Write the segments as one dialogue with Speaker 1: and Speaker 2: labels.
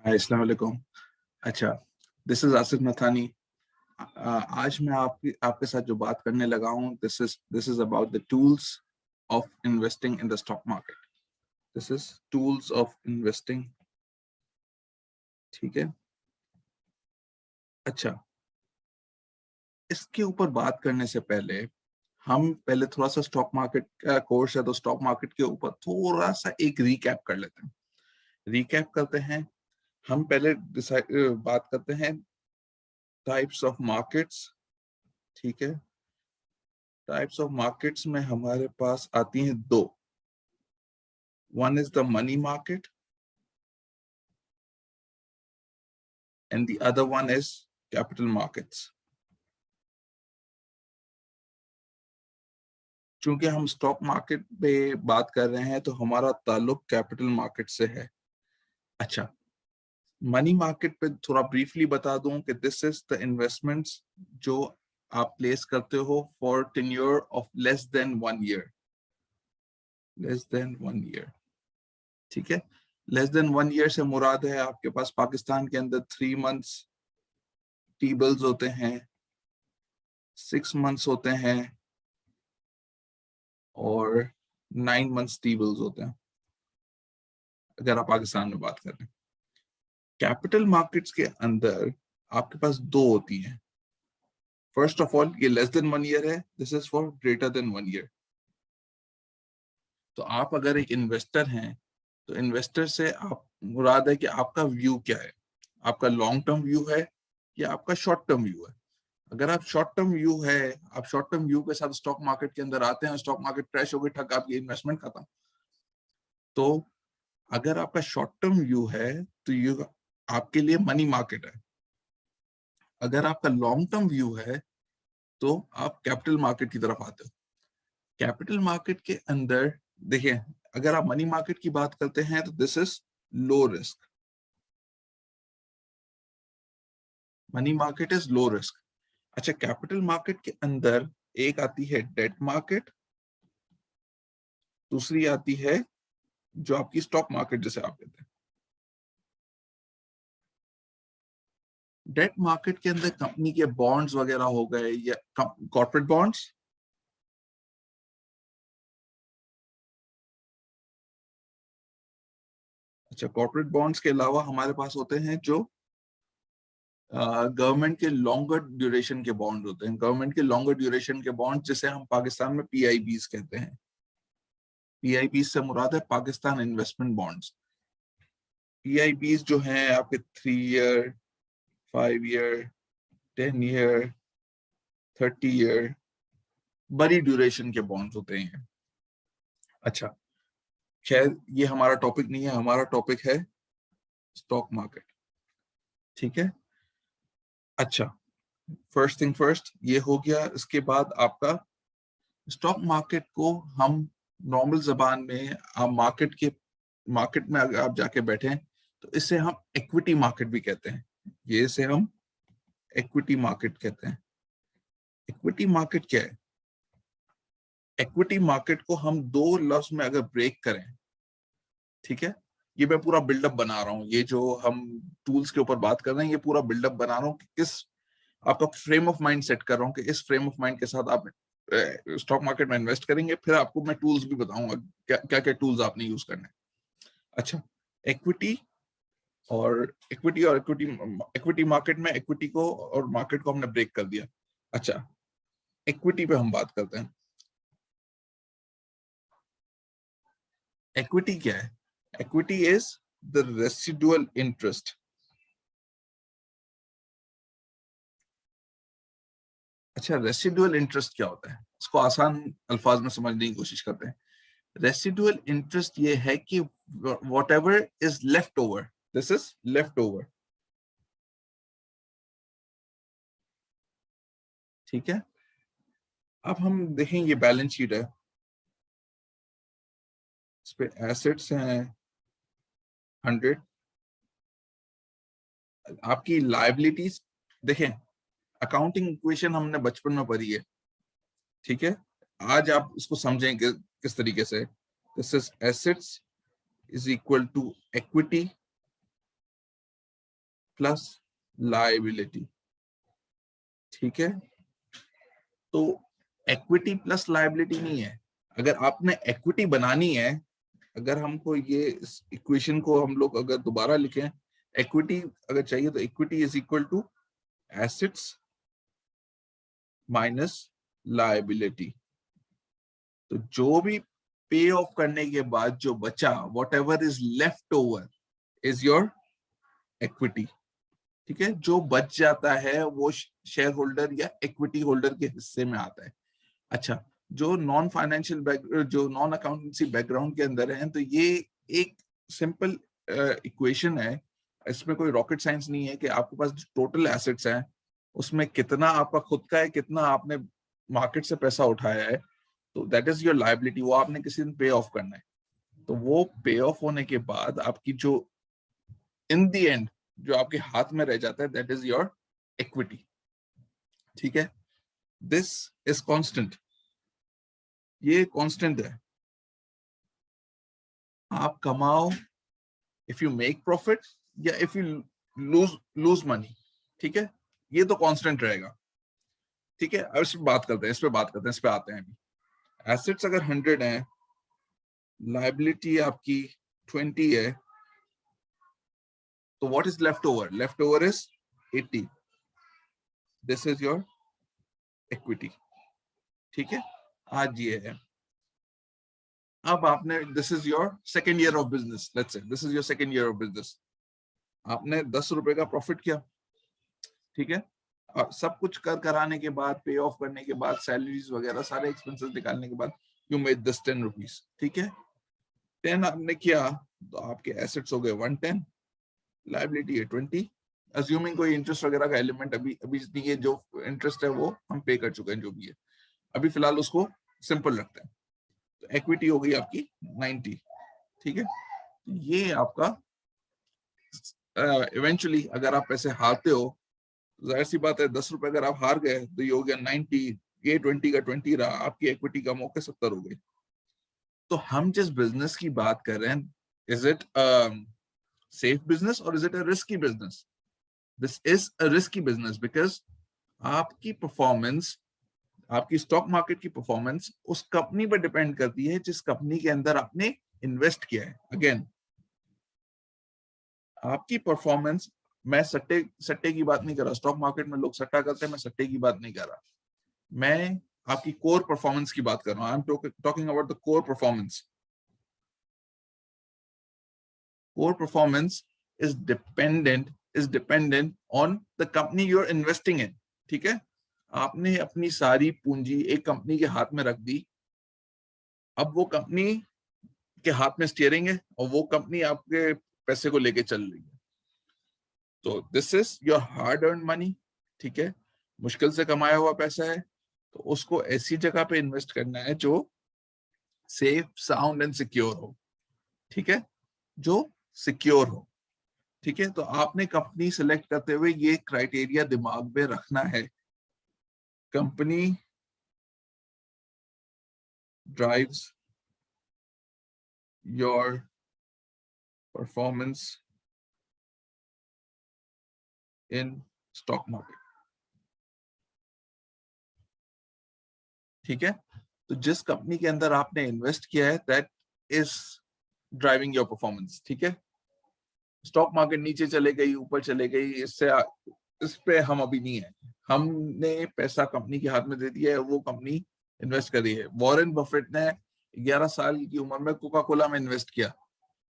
Speaker 1: हाय, अस्सलाम वालेकुम। अच्छा, दिस इज आसिफ नथानी। आज मैं आपके साथ जो बात करने लगा हूँ, this is about the tools of investing in the stock market. This is tools of investing. ठीक है। अच्छा, इसके ऊपर बात करने से पहले हम पहले थोड़ा सा स्टॉक मार्केट का कोर्स है, तो स्टॉक मार्केट के ऊपर थोड़ा सा एक रिकैप कर लेते हैं। रिकैप करते हैं। हम पहले बात करते हैं टाइप्स ऑफ मार्केट्स। ठीक है। टाइप्स ऑफ मार्केट्स में हमारे पास आती हैं दो। One is the money market and the other one is capital markets. चूंकि हम स्टॉक मार्केट पे बात कर रहे हैं तो हमारा ताल्लुक कैपिटल मार्केट से है। अच्छा, मनी मार्केट पे थोड़ा ब्रीफली बता दूं कि दिस इज द इन्वेस्टमेंट्स जो आप प्लेस करते हो for tenure of less than 1 year. Less than 1 year. ठीक है। लेस देन 1 ईयर से मुराद है आपके पास पाकिस्तान के अंदर 3 मंथ्स टी बिल्स होते हैं, 6 मंथ्स होते हैं और 9 मंथ्स टी बिल्स होते हैं, अगर आप पाकिस्तान में बात करें। कैपिटल मार्केट्स के अंदर आपके पास दो होती हैं। फर्स्ट ऑफ ऑल, ये लेस देन 1 ईयर है, this is for greater than 1 year. तो आप अगर एक इन्वेस्टर हैं तो इन्वेस्टर से आप मुराद है कि आपका व्यू क्या है। आपका लॉन्ग टर्म व्यू है या आपका शॉर्ट टर्म व्यू है। अगर आप शॉर्ट टर्म व्यू है, आप शॉर्ट टर्म व्यू के साथ स्टॉक मार्केट के अंदर आते हैं, स्टॉक मार्केट क्रैश हो गई, ठग, आपकी इन्वेस्टमेंट खत्म। तो अगर आपका शॉर्ट टर्म व्यू है तो ये आपके लिए मनी मार्केट है। अगर आपका लॉन्ग टर्म व्यू है तो आप कैपिटल मार्केट की तरफ आते हो। कैपिटल मार्केट के अंदर देखिए, अगर आप मनी मार्केट की बात करते हैं तो this is low risk. Money market is low risk. अच्छा, कैपिटल मार्केट के अंदर एक आती है डेट मार्केट, दूसरी आती है जो आपकी स्टॉक मार्केट जिसे आप कहते हैं। डेट मार्केट के अंदर कंपनी के बॉन्ड्स वगैरह हो गए या कॉर्पोरेट बॉन्ड्स। अच्छा, कॉर्पोरेट बॉन्ड्स के अलावा हमारे पास होते हैं जो गवर्नमेंट के लॉन्गर ड्यूरेशन के बॉन्ड होते हैं। गवर्नमेंट के लॉन्गर ड्यूरेशन के बॉन्ड जिसे हम पाकिस्तान में पीआईबीज कहते हैं। पीआईबीज से मुराद है पाकिस्तान इन्वेस्टमेंट बॉन्ड्स। पीआईबीज जो हैं आपके 3 ईयर, 5 ईयर, 10 ईयर, 30 ईयर, बड़ी ड्यूरेशन के बॉन्ड्स होते हैं। अच्छा, खैर ये हमारा टॉपिक नहीं है, हमारा टॉपिक है स्टॉक मार्केट। ठीक है। अच्छा, फर्स्ट थिंग फर्स्ट ये हो गया। इसके बाद आपका स्टॉक मार्केट को हम नॉर्मल जबान में, आप मार्केट में अगर आप जाके बैठे तो इसे हम इक्विटी मार्केट भी कहते हैं। ये इसे हम इक्विटी मार्केट कहते हैं। इक्विटी मार्केट क्या है? इक्विटी मार्केट को हम दो लफ्ज में अगर ब्रेक करें, ठीक है, ये मैं पूरा बिल्डअप बना रहा हूँ, ये जो हम टूल्स के ऊपर बात कर रहे हैं ये पूरा बिल्डअप बना रहा हूँ कि किस आपका फ्रेम ऑफ माइंड सेट कर रहा हूँ कि इस फ्रेम ऑफ माइंड के साथ आप स्टॉक मार्केट में इन्वेस्ट करेंगे। फिर आपको मैं टूल्स भी बताऊंगा क्या क्या टूल्स आपने यूज करने। अच्छा, इक्विटी और इक्विटी मार्केट में इक्विटी को और मार्केट को हमने ब्रेक कर दिया। अच्छा, इक्विटी पे हम बात करते हैं। इक्विटी क्या है? Equity is the residual interest. अच्छा, रेसिडुअल इंटरेस्ट क्या होता है? इसको आसान अल्फाज में समझने की कोशिश करते हैं। रेसिडुअल इंटरेस्ट ये है कि what ever is left over, this is left over. ठीक है। अब हम देखें, ये बैलेंस शीट है, इस पे एसेट्स हैं 100, आपकी लाइबिलिटीज। देखें, अकाउंटिंग इक्वेशन हमने बचपन में पढ़ी है, ठीक है। आज आप इसको समझेंगे किस तरीके से। This is assets is equal to equity plus liability. ठीक है, तो इक्विटी प्लस लायबिलिटी नहीं है। अगर आपने इक्विटी बनानी है, अगर हमको ये इक्वेशन को हम लोग अगर दोबारा लिखें, इक्विटी अगर चाहिए तो equity is equal to assets minus liability. तो जो भी पे ऑफ करने के बाद जो बचा, what ever is left over is your equity. ठीक है, जो बच जाता है वो शेयर होल्डर या इक्विटी होल्डर के हिस्से में आता है। अच्छा, जो नॉन फाइनेंशियल जो नॉन अकाउंटेंसी बैकग्राउंड के अंदर है, तो ये एक सिंपल इक्वेशन है। इसमें कोई रॉकेट साइंस नहीं है कि आपके पास जो टोटल एसेट्स हैं उसमें कितना आपका खुद का है, कितना आपने मार्केट से पैसा उठाया है, तो दैट इज योर लायबिलिटी। वो आपने किसी दिन पे ऑफ करना है। तो वो पे ऑफ होने के बाद आपकी जो इन द एंड जो आपके हाथ में रह जाता है, दैट इज योर इक्विटी। ठीक है, दिस इज कांस्टेंट, ये कांस्टेंट है। आप कमाओ, इफ यू मेक प्रॉफिट या इफ यू लूज मनी, ठीक है, ये तो कांस्टेंट रहेगा। ठीक है, अब इस पे बात करते हैं, इस पे आते हैं। अभी एसेट्स अगर 100 है, लायबिलिटी आपकी 20 है, तो what is left over? Left over is 80। This is your equity. ठीक है, आज ये है। अब आपने, this is your second year of business, let's say this is your second year of business. आपने 10 रुपए का प्रॉफिट किया। ठीक है, और सब कुछ कराने के बाद, पे ऑफ करने के बाद, सैलरीज वगैरह सारे एक्सपेंसेस निकालने के बाद, यू मेड दिस 10 रुपीज। ठीक है, 10 आपने किया तो आपके एसेट्स हो गए 110, लायबिलिटी है 20। अज्यूमिंग कोई इंटरेस्ट वगैरह का एलिमेंट अभी नहीं है, जो इंटरेस्ट है वो हम पे कर चुके हैं, जो भी है अभी फिलहाल उसको सिंपल रखते हैं। तो इक्विटी हो गई आपकी 90। ठीक है, ये आपका इवेंचुअली अगर आप पैसे हारते हो, जाहिर सी बात है 10 रुपए अगर आप हार गए तो ये हो गया 90, ये 20 का 20 रहा, आपकी इक्विटी कम होकर 70 हो गई। तो हम जिस बिजनेस की बात कर रहे हैं, इज इट सेफ बिजनेस और is it a risky business? This is a risky business, because आपकी परफॉर्मेंस, आपकी स्टॉक मार्केट की परफॉर्मेंस उस कंपनी पर डिपेंड करती है जिस कंपनी के अंदर आपने इन्वेस्ट किया है। अगेन, आपकी परफॉर्मेंस, मैं सट्टे की बात नहीं कर रहा। स्टॉक मार्केट में लोग सट्टा करते हैं, मैं सट्टे की बात नहीं कर रहा। मैं आपकी कोर परफॉर्मेंस की बात कर रहा हूं। I am talking about the core performance. Core performance is dependent on the company you are investing in. ठीक है, आपने अपनी सारी पूंजी एक कंपनी के हाथ में रख दी। अब वो कंपनी के हाथ में स्टीयरिंग है और वो कंपनी आपके पैसे को लेके चल रही है। तो this is your hard earn money. ठीक है, मुश्किल से कमाया हुआ पैसा है, तो उसको ऐसी जगह पे इन्वेस्ट करना है जो सेफ, साउंड एंड सिक्योर हो। ठीक है, जो सिक्योर हो। ठीक है, तो आपने कंपनी सेलेक्ट करते हुए ये क्राइटेरिया दिमाग में रखना है। Company drives your performance in stock market. ठीक है, तो जिस कंपनी के अंदर आपने इन्वेस्ट किया है, that is driving your performance. ठीक है, स्टॉक मार्केट नीचे चले गई, ऊपर चले गई, इस पे हम अभी नहीं है। हमने पैसा कंपनी के हाथ में दे दिया है, वो कंपनी इन्वेस्ट कर रही है। वॉरेन बफेट ने 11 साल की उम्र में कोका कोला में इन्वेस्ट किया।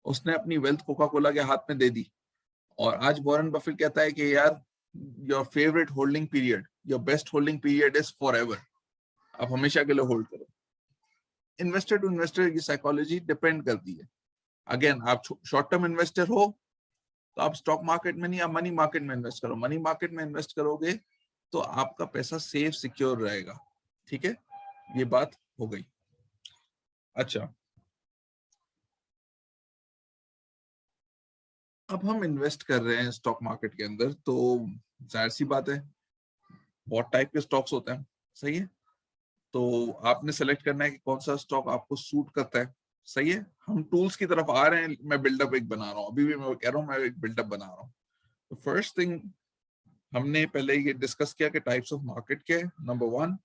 Speaker 1: उसने अपनी वेल्थ कोका कोला के हाथ में दे दी, और आज वॉरेन बफेट कहता है कि यार, your favourite holding period, your best holding period is for ever. आप हमेशा के लिए होल्ड करो। इन्वेस्टर टू इन्वेस्टर की साइकोलॉजी डिपेंड करती है। अगेन, आप शॉर्ट टर्म इन्वेस्टर हो तो आप स्टॉक मार्केट में नहीं, आप मनी मार्केट में इन्वेस्ट करो। मनी मार्केट में इन्वेस्ट करोगे तो आपका पैसा सेफ, सिक्योर रहेगा। ठीक है, ये बात हो गई। अच्छा, अब हम इन्वेस्ट कर रहे हैं स्टॉक मार्केट के अंदर, तो जाहिर सी बात है बहुत टाइप के स्टॉक्स होते हैं। सही है, तो आपने सेलेक्ट करना है कि कौन सा स्टॉक आपको सूट करता है। सही है, हम टूल्स की तरफ आ रहे हैं। मैं बिल्डअप एक बना रहा हूँ, अभी भी मैं कह रहा हूँ मैं एक बिल्डअप बना रहा हूँ। फर्स्ट थिंग हमने पहले ये डिस्कस किया कि टाइप्स ऑफ मार्केट क्या है, नंबर 1।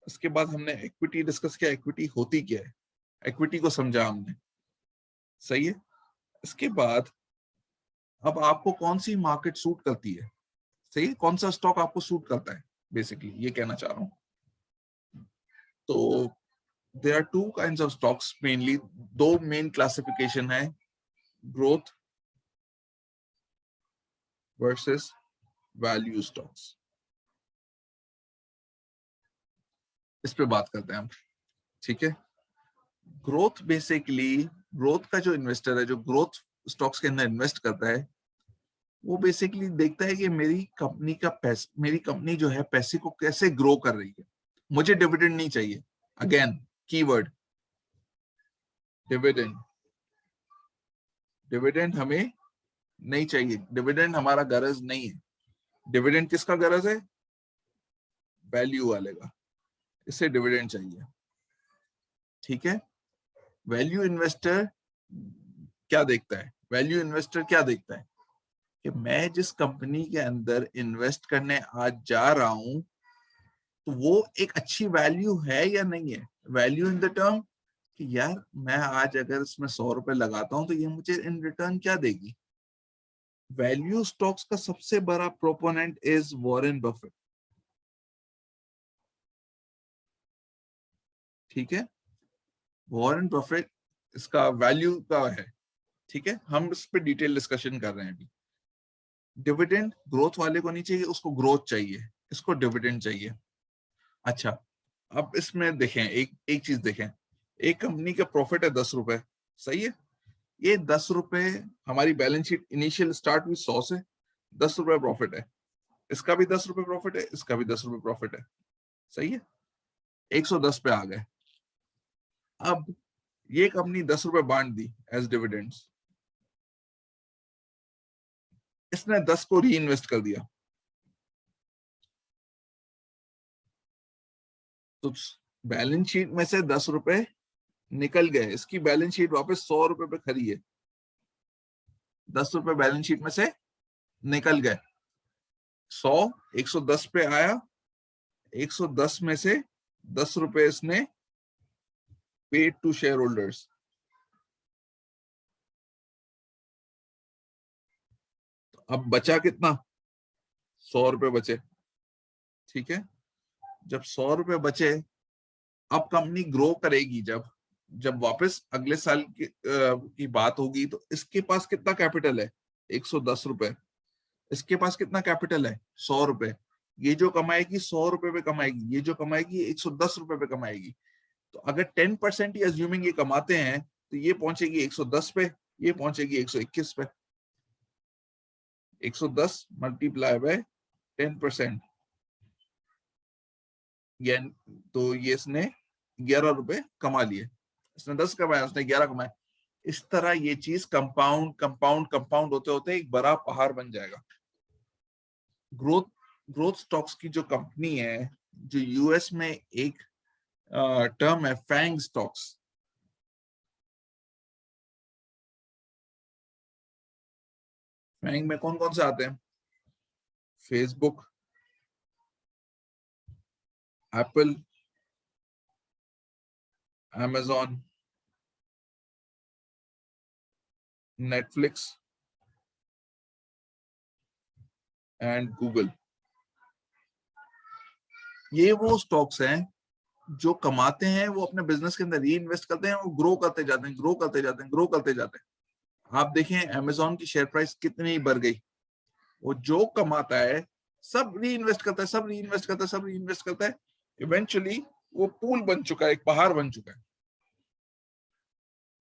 Speaker 1: इसके बाद हमने इक्विटी डिस्कस किया, इक्विटी होती क्या है, इक्विटी को समझा हमने, सही है। इसके बाद अब आपको कौन सी मार्केट सूट करती है, सही है, कौन सा स्टॉक आपको सूट करता है, बेसिकली ये कहना चाह रहा हूं। तो there are two kinds of stocks mainly, दो मेन क्लासिफिकेशन है, ग्रोथ वर्सेस वैल्यू स्टॉक्स। इस पे बात करते हैं हम, ठीक है। ग्रोथ बेसिकली, ग्रोथ का जो इन्वेस्टर है, जो ग्रोथ स्टॉक्स के अंदर इन्वेस्ट करता है, वो बेसिकली देखता है कि मेरी कंपनी का पैसा, मेरी कंपनी जो है पैसे को कैसे ग्रो कर रही है। मुझे डिविडेंड नहीं चाहिए, अगेन कीवर्ड डिविडेंड, डिविडेंड हमें नहीं चाहिए, डिविडेंड हमारा गरज नहीं है। डिविडेंड किसका गरज है, वैल्यू वाले का, इससे डिविडेंड चाहिए, ठीक है। वैल्यू इन्वेस्टर क्या देखता है, वैल्यू इन्वेस्टर क्या देखता है कि मैं जिस कंपनी के अंदर इन्वेस्ट करने आज जा रहा हूं, तो वो एक अच्छी वैल्यू है या नहीं है। वैल्यू इन द टर्म कि यार मैं आज अगर इसमें 100 रुपए लगाता हूं तो ये मुझे इन रिटर्न क्या देगी। वैल्यू स्टॉक्स का सबसे बड़ा प्रोपोनेंट इज वॉरेन बफेट, ठीक है। वॉरेन बफेट इसका वैल्यू का है, ठीक है। हम इस पे डिटेल डिस्कशन कर रहे हैं अभी। डिविडेंड ग्रोथ वाले को नहीं चाहिए, उसको ग्रोथ चाहिए, इसको डिविडेंड चाहिए। अच्छा, अब इसमें देखें, एक एक चीज देखें, एक कंपनी का प्रॉफिट है 10 रुपए, सही है। ये 10 रुपए हमारी बैलेंस शीट इनिशियल स्टार्ट हुई 100 से, 10 रुपए प्रॉफिट है, इसका भी 10 रुपए प्रॉफिट है, इसका भी 10 रुपए प्रॉफिट है, सही है। 110 पे आ गए। अब ये कंपनी 10 रुपए बांट दी एज डिविडेंड्स, इसने 10 को री इन्वेस्ट कर दिया, तो बैलेंस शीट में से 10 रुपए निकल गए, इसकी बैलेंस शीट वापस 100 रुपए पे खड़ी है। 10 रुपए बैलेंस शीट में से निकल गए, 100 110 पे आया, 110 में से 10 रुपए इसने पेड टू शेयर होल्डर्स, अब बचा कितना, 100 रुपए बचे, ठीक है। जब 100 रुपए बचे, अब कंपनी ग्रो करेगी, जब जब वापस अगले साल की बात होगी, तो इसके पास कितना कैपिटल है, 110 रुपए, इसके पास कितना कैपिटल है, 100 रुपए। ये जो कमाएगी 100 रुपए पे कमाएगी, ये जो कमाएगी 110 रुपए पे कमाएगी। तो अगर 10% ही अज्यूमिंग ये कमाते हैं, तो ये पहुंचेगी 110 पे, ये पहुंचेगी 121 पे। 110 मल्टीप्लाई बाय 10%, तो ये इसने 11 रुपए कमा लिए। इसने 10 कमाया, उसने 11 कमाया। इस तरह ये चीज कंपाउंड कंपाउंड कंपाउंड होते होते एक बड़ा पहाड़ बन जाएगा। ग्रोथ ग्रोथ स्टॉक्स की जो कंपनी है, जो यूएस में एक टर्म है फैंग स्टॉक्स। फैंग में कौन कौन से आते हैं, Facebook, Apple, amazon, Netflix and Google. ये वो स्टॉक्स हैं जो कमाते हैं, वो अपने बिजनेस के अंदर री इन्वेस्ट करते हैं, वो ग्रो करते जाते हैं, ग्रो करते जाते हैं, ग्रो करते जाते हैं। आप देखें अमेजोन की शेयर प्राइस कितनी बढ़ गई। वो जो कमाता है सब री इन्वेस्ट करता है, सब री इन्वेस्ट करता है, सब री इन्वेस्ट करता है। इवेंचुअली वो पूल बन चुका है, एक पहाड़ बन चुका है।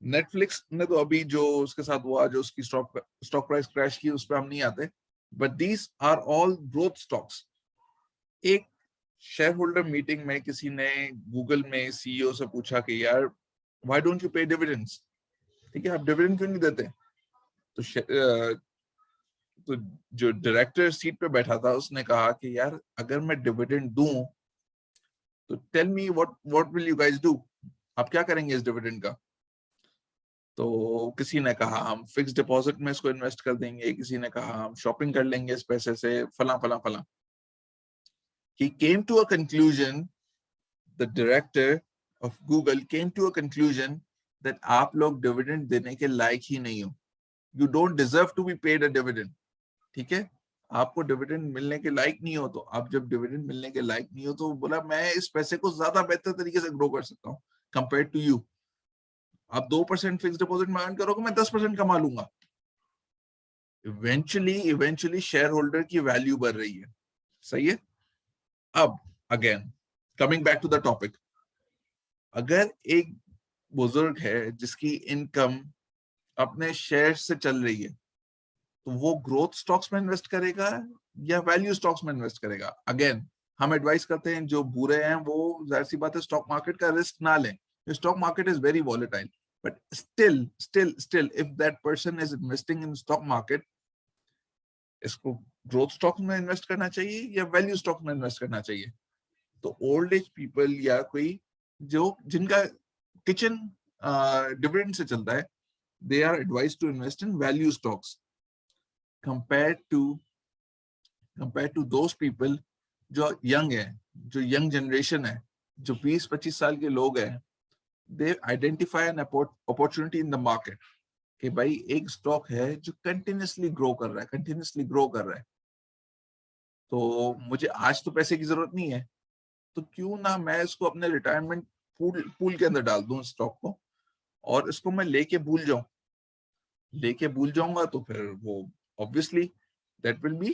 Speaker 1: नेटफ्लिक्स ने तो अभी जो उसके साथ हुआ, जो उसकी स्टॉक प्राइस क्रैश की, उस पर हम नहीं आते, but these are all growth stocks. एक शेयर होल्डर मीटिंग में किसी ने गूगल में सीईओ से पूछा कि यार व्हाई डोंट यू पे डिविडेंड्स, ठीक है, आप डिविडेंड क्यों नहीं देते। तो तो जो डायरेक्टर सीट पे बैठा था, उसने कहा कि यार अगर मैं डिविडेंड दूं, तो tell me what what will you guys do, आप क्या करेंगे इस डिविडेंड का। तो किसी ने कहा हम फिक्स डिपॉजिट में इसको इन्वेस्ट कर देंगे, किसी ने कहा हम शॉपिंग कर लेंगे इस पैसे से, फला फला फला. He came to a conclusion, the director of Google came to a conclusion that आप लोग डिविडेंड देने के लायक ही नहीं हो. You don't deserve to be paid a dividend. ठीक है, आपको डिविडेंड मिलने के लायक नहीं हो. तो आप जब डिविडेंड मिलने के लायक नहीं हो तो बोला मैं इस पैसे को ज्यादा बेहतर तरीके से ग्रो कर सकता हूँ कंपेयर टू यू. आप 2% फिक्स डिपॉजिट में अर्न करोगे, मैं 10% कमा लूंगा. इवेंचुअली शेयर होल्डर की वैल्यू बढ़ रही है. सही है. अब again coming back to the topic, अगर एक बुजुर्ग है जिसकी इनकम अपने शेयर से चल रही है, तो वो ग्रोथ स्टॉक्स में इन्वेस्ट करेगा या वैल्यू स्टॉक्स में इन्वेस्ट करेगा? अगेन हम एडवाइस करते हैं जो बुरे हैं वो जाहिर सी बात है स्टॉक मार्केट का रिस्क ना लें. Stock market is very volatile, but still if that person is investing in stock market, इसको ग्रोथ स्टॉक में इन्वेस्ट करना चाहिए या वैल्यू स्टॉक में इन्वेस्ट करना चाहिए? तो ओल्ड एज पीपल या कोई जो जिनका किचन डिविडेंड से चलता है, they are advised to invest in value stocks compared to those people जो young है, जो young generation है, जो 20-25 साल के लोग हैं. they identify an opportunity in the market कि भाई एक स्टॉक है जो कंटिन्यूसली ग्रो कर रहा है, तो मुझे आज तो पैसे की जरूरत नहीं है, तो क्यों ना मैं इसको अपने रिटायरमेंट पूल के अंदर डाल दूं स्टॉक को, और इसको मैं लेके भूल जाऊंगा. तो फिर वो ऑब्वियसली दैट विल बी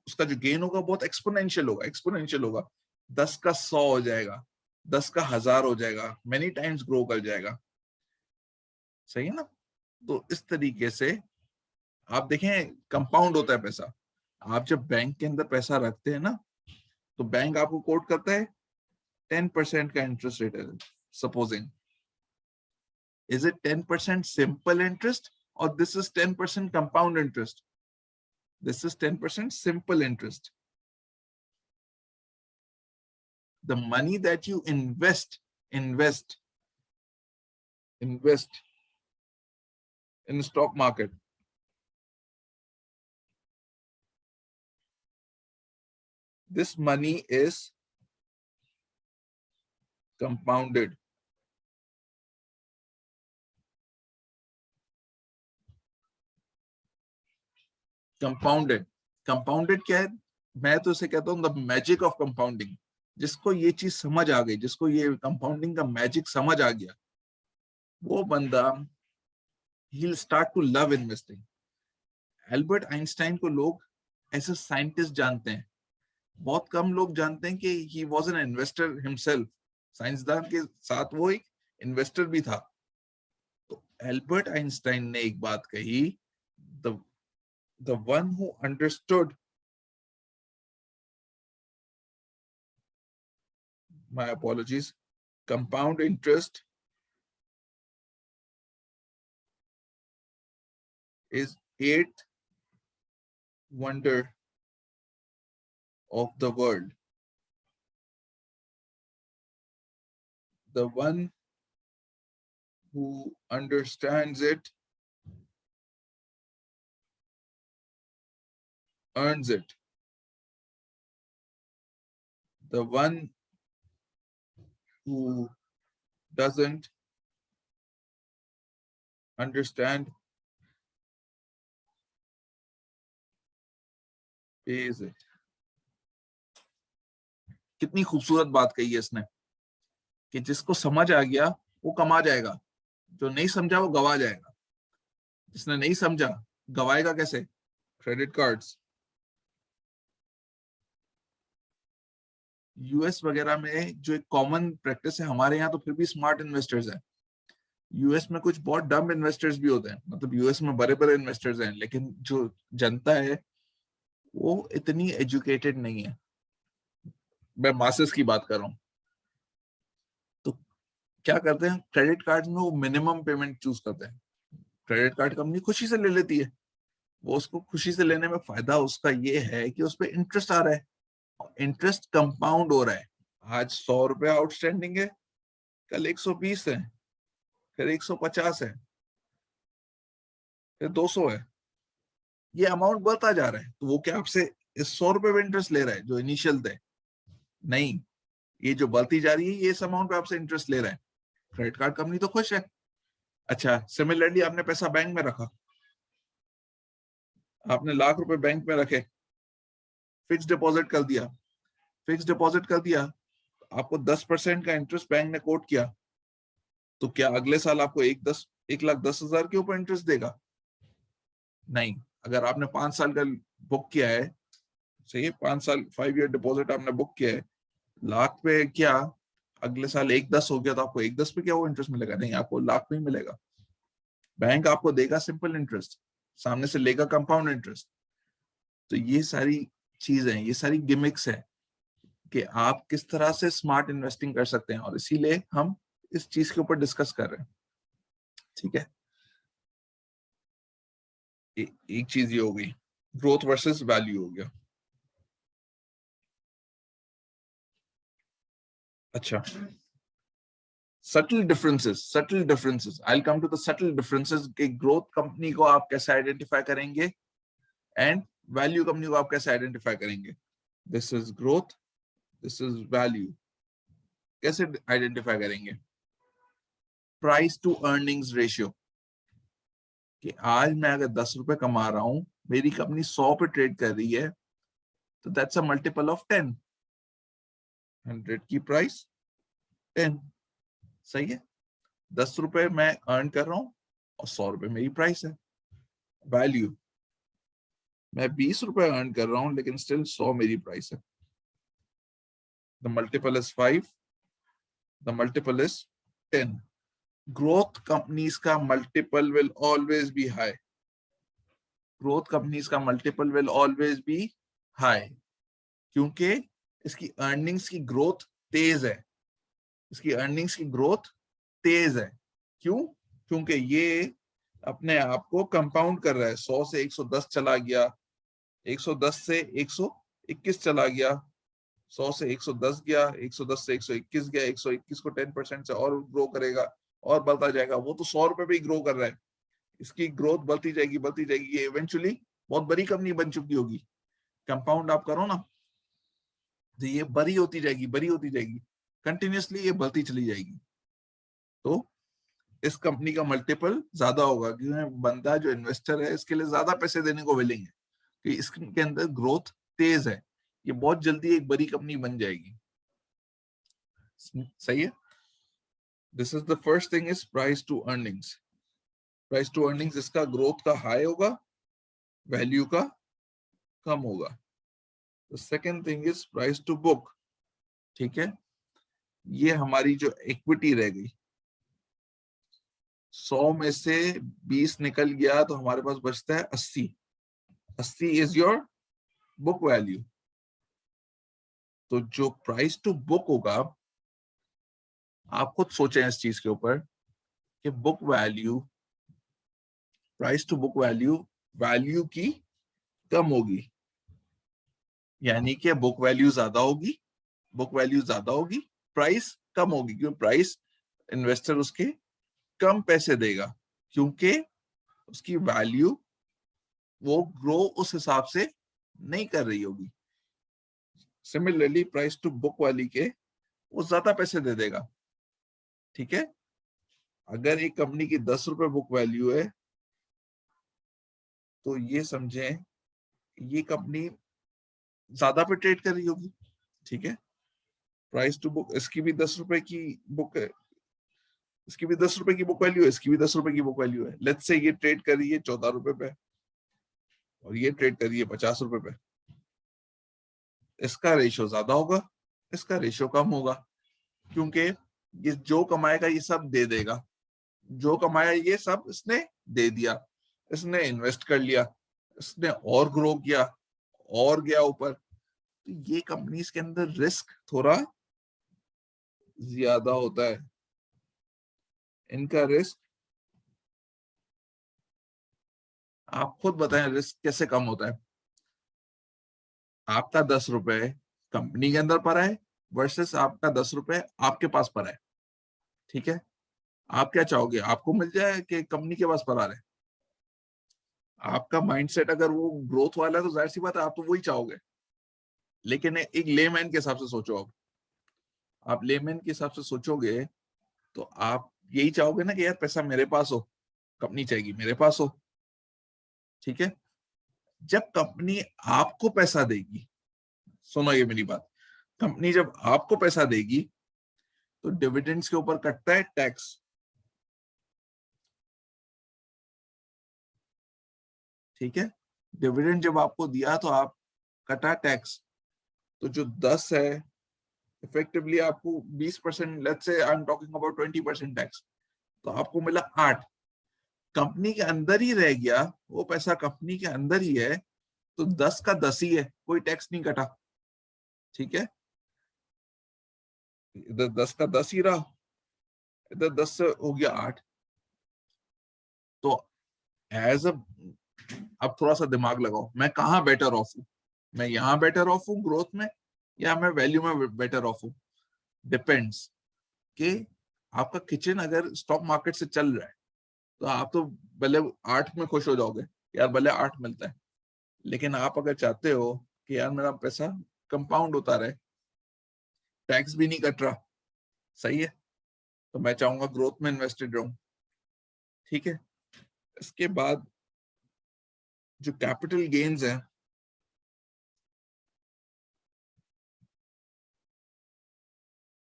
Speaker 1: उसका जो गेन होगा बहुत एक्सपोनेंशियल होगा. 10 का 100 हो जाएगा, 10 का 1000 हो जाएगा, मेनी टाइम्स ग्रो कर जाएगा. सही है ना. तो इस तरीके से आप देखें कंपाउंड होता है पैसा. आप जब बैंक के अंदर पैसा रखते हैं ना, तो बैंक आपको कोट करता है 10% का इंटरेस्ट रेट है. Supposing, is it 10% simple interest or this is 10% compound interest? This is 10% simple interest. The money that you invest in the stock market, this money is compounded. Compounded क्या है? मैं तो इसे कहता हूं द मैजिक ऑफ कंपाउंडिंग. जिसको ये चीज समझ आ गई, जिसको ये कंपाउंडिंग का मैजिक समझ आ गया, वो बंदा he'll start to love investing. Albert Einstein को लोग ऐसे साइंटिस्ट जानते हैं, बहुत कम लोग जानते हैं कि he was an investor himself. साइंसदान के साथ वो एक इन्वेस्टर भी था. तो एल्बर्ट आइंस्टाइन ने एक बात कही, the one who understood, my apologies, compound interest is eighth wonder of the world. The one who understands it earns it. The one who doesn't understand pays it. कितनी खूबसूरत बात कही है इसने कि जिसको समझ आ गया वो कमा जाएगा, जो नहीं समझा वो गवा जाएगा. जिसने नहीं समझा गवाएगा कैसे? Credit cards. यूएस वगैरह में जो एक कॉमन प्रैक्टिस है, हमारे यहाँ तो फिर भी स्मार्ट इन्वेस्टर्स हैं. यूएस में कुछ बहुत डम इन्वेस्टर्स भी होते हैं, मतलब यूएस में बड़े बड़े इन्वेस्टर्स हैं, लेकिन जो जनता है वो इतनी एजुकेटेड नहीं है. मैं मासेस की बात कर रहा हूँ. तो क्या करते हैं, क्रेडिट कार्ड में वो मिनिमम पेमेंट चूज करते हैं. क्रेडिट कार्ड कंपनी खुशी से ले लेती है, वो उसको खुशी से लेने में फायदा उसका ये है कि उस पर इंटरेस्ट आ रहा है, इंटरेस्ट कंपाउंड हो रहा है. आज 100 रुपए आउटस्टैंडिंग है, कल 120 है, फिर 150 है, फिर 200 है, ये अमाउंट बढ़ता जा रहा है। तो वो क्या आपसे इस 100 रुपए पे इंटरेस्ट ले रहा है जो इनिशियल थे? नहीं, ये जो बढ़ती जा रही है ये इस अमाउंट पे आपसे इंटरेस्ट ले रहा है। क्रेडिट कार्ड कंपनी तो खुश है। अच्छा, सिमिलरली आपने पैसा बैंक में रखा, आपने ₹1,00,000 बैंक में रखे, फिक्स डिपॉजिट कर दिया, फिक्स डिपॉजिट कर दिया, आपको 10% का इंटरेस्ट बैंक ने कोट किया, तो क्या अगले साल आपको 1,10,000 के ऊपर इंटरेस्ट देगा? नहीं। अगर आपने 5 साल का बुक किया है, सही है, 5 साल 5 ईयर डिपॉजिट आपने बुक किया है, लाख पे क्या अगले साल 1,10 हो गया तो आपको 1,10 पे क्या वो इंटरेस्ट मिलेगा? नहीं, आपको लाख में ही मिलेगा। बैंक आपको देगा सिंपल इंटरेस्ट, सामने से लेगा कंपाउंड इंटरेस्ट। तो ये सारी चीजें, ये सारी गिमिक्स है कि आप किस तरह से स्मार्ट इन्वेस्टिंग कर सकते हैं, और इसीलिए हम इस चीज के ऊपर डिस्कस कर रहे हैं। ठीक है, एक चीज ये हो गई, ग्रोथ वर्सेस वैल्यू हो गया। अच्छा, subtle differences I will come to the subtle differences कि ग्रोथ कंपनी को आप कैसे आइडेंटिफाई करेंगे एंड वैल्यू कंपनी को आप कैसे आइडेंटिफाई करेंगे। This is growth, this is value. कैसे आइडेंटिफाई करेंगे? प्राइस टू अर्निंग्स रेशियो, कि आज मैं अगर 10 रुपए कमा रहा हूं, मेरी कंपनी 100 पे ट्रेड कर रही है, तो दैट्स अ मल्टीपल ऑफ 10। 100 की प्राइस 10, सही है। 10 रुपए मैं अर्न कर रहा हूं और 100 रुपए मेरी प्राइस है। वैल्यू, मैं 20 रुपए अर्न कर रहा हूं लेकिन स्टिल 100 मेरी प्राइस है। The multiple is 5, the multiple is 10। Growth companies का multiple will always be high, growth companies का multiple will always be high, क्योंकि इसकी अर्निंग्स की ग्रोथ तेज है, इसकी अर्निंग्स की ग्रोथ तेज है। क्यों? क्योंकि ये अपने आप को कंपाउंड कर रहा है। 100 से 110 चला गया, 110 से 121 चला गया, 100 से 110 गया, 110 से 121 गया, 121 को 10% से और ग्रो करेगा और बढ़ता जाएगा। वो तो 100 रुपए पे ही ग्रो कर रहा है, इसकी ग्रोथ बढ़ती जाएगी बढ़ती जाएगी, ये इवेंचुअली बहुत बड़ी कंपनी बन चुकी होगी। कंपाउंड आप करो ना, तो ये बड़ी होती जाएगी, बड़ी होती जाएगी, कंटिन्यूअसली ये बढ़ती चली जाएगी। तो इस कंपनी का मल्टीपल ज्यादा होगा, क्योंकि बंदा जो इन्वेस्टर है इसके लिए ज्यादा पैसे देने को विलिंग है, कि इसके अंदर ग्रोथ तेज है, ये बहुत जल्दी एक बड़ी कंपनी बन जाएगी। सही है। This is the first thing is price to earnings. Price to earnings इसका ग्रोथ का हाई होगा, वैल्यू का कम होगा। The second thing is price to book. ठीक है, ये हमारी जो इक्विटी रह गई, 100 में से 20 निकल गया तो हमारे पास बचता है 80। 80 इज योर बुक वैल्यू। तो जो प्राइस टू बुक होगा, आप खुद सोचें इस चीज के ऊपर कि book value, price to book value, value की कम होगी, यानी कि बुक वैल्यू ज्यादा होगी, बुक वैल्यू ज्यादा होगी, प्राइस कम होगी, क्योंकि प्राइस इन्वेस्टर उसके कम पैसे देगा, क्योंकि उसकी वैल्यू वो ग्रो उस हिसाब से नहीं कर रही होगी। सिमिलरली प्राइस टू बुक वाली के वो ज्यादा पैसे दे देगा। ठीक है, अगर एक कंपनी की 10 रुपए बुक वैल्यू है, तो ये समझें ये कंपनी ज्यादा पे ट्रेड कर रही होगी। ठीक है, प्राइस टू बुक, इसकी भी 10 रुपए की बुक है, इसकी भी 10 रुपए की बुक वैल्यू है, इसकी भी 10 रुपए की बुक वैल्यू है। लेट्स से ये ट्रेड कर रही है 14 रुपए पे और ये ट्रेड कर रही है 50 रुपए पे। इसका रेशियो ज्यादा होगा, इसका रेशियो कम होगा, क्योंकि ये जो कमाएगा ये सब दे देगा, जो कमाया ये सब इसने दे दिया, इसने इन्वेस्ट कर लिया, इसने और ग्रो किया और गया ऊपर। तो ये कंपनीज के अंदर रिस्क थोड़ा ज्यादा होता है, इनका रिस्क, आप खुद बताएं रिस्क कैसे कम होता है। आपका 10 रुपए कंपनी के अंदर पड़ा है वर्सेस आपका 10 रुपए आपके पास पड़ा है। ठीक है, आप क्या चाहोगे, आपको मिल जाए कि कंपनी के पास पड़ा रहे? आपका माइंडसेट अगर वो ग्रोथ वाला है तो जाहिर सी बात है आप तो वही चाहोगे। लेकिन एक लेमैन के हिसाब से सोचो, आप लेमैन के हिसाब से सोचोगे तो आप यही चाहोगे ना कि यार पैसा मेरे पास हो, कंपनी चाहिए मेरे पास हो। ठीक है, जब कंपनी आपको पैसा देगी, सुनो ये मेरी बात, कंपनी जब आपको पैसा देगी तो डिविडेंड्स के ऊपर कटता है टैक्स। ठीक है, डिविडेंड जब आपको दिया तो आप कटा टैक्स, तो जो 10 है इफेक्टिवली आपको 20%, let's say I am talking about 20% tax, तो आपको मिला 8, कंपनी के अंदर ही रह गया, वो पैसा कंपनी के अंदर ही है, तो 10 का 10 ही है, कोई टैक्स नहीं कटा। ठीक है, इधर 10 का 10 ही रहा, इधर 10 से हो गया 8। तो एज अ, अब थोड़ा सा दिमाग लगाओ, मैं कहाँ बेटर ऑफ हूँ, मैं यहाँ बेटर ऑफ हूँ ग्रोथ में, या मैं वैल्यू में बेटर ऑफ हूँ? डिपेंड्स कि आपका किचन अगर स्टॉक मार्केट से चल रहा है तो आप तो भले 8 में खुश हो जाओगे, यार भले 8 मिलता है, लेकिन आप अगर चाहते हो कि यार मेरा पैसा कंपाउंड होता रहे, टैक्स भी नहीं कट रहा, सही है, तो मैं चाहूंगा ग्रोथ में इन्वेस्टेड रहूं। ठीक है, इसके बाद जो कैपिटल गेन्स है,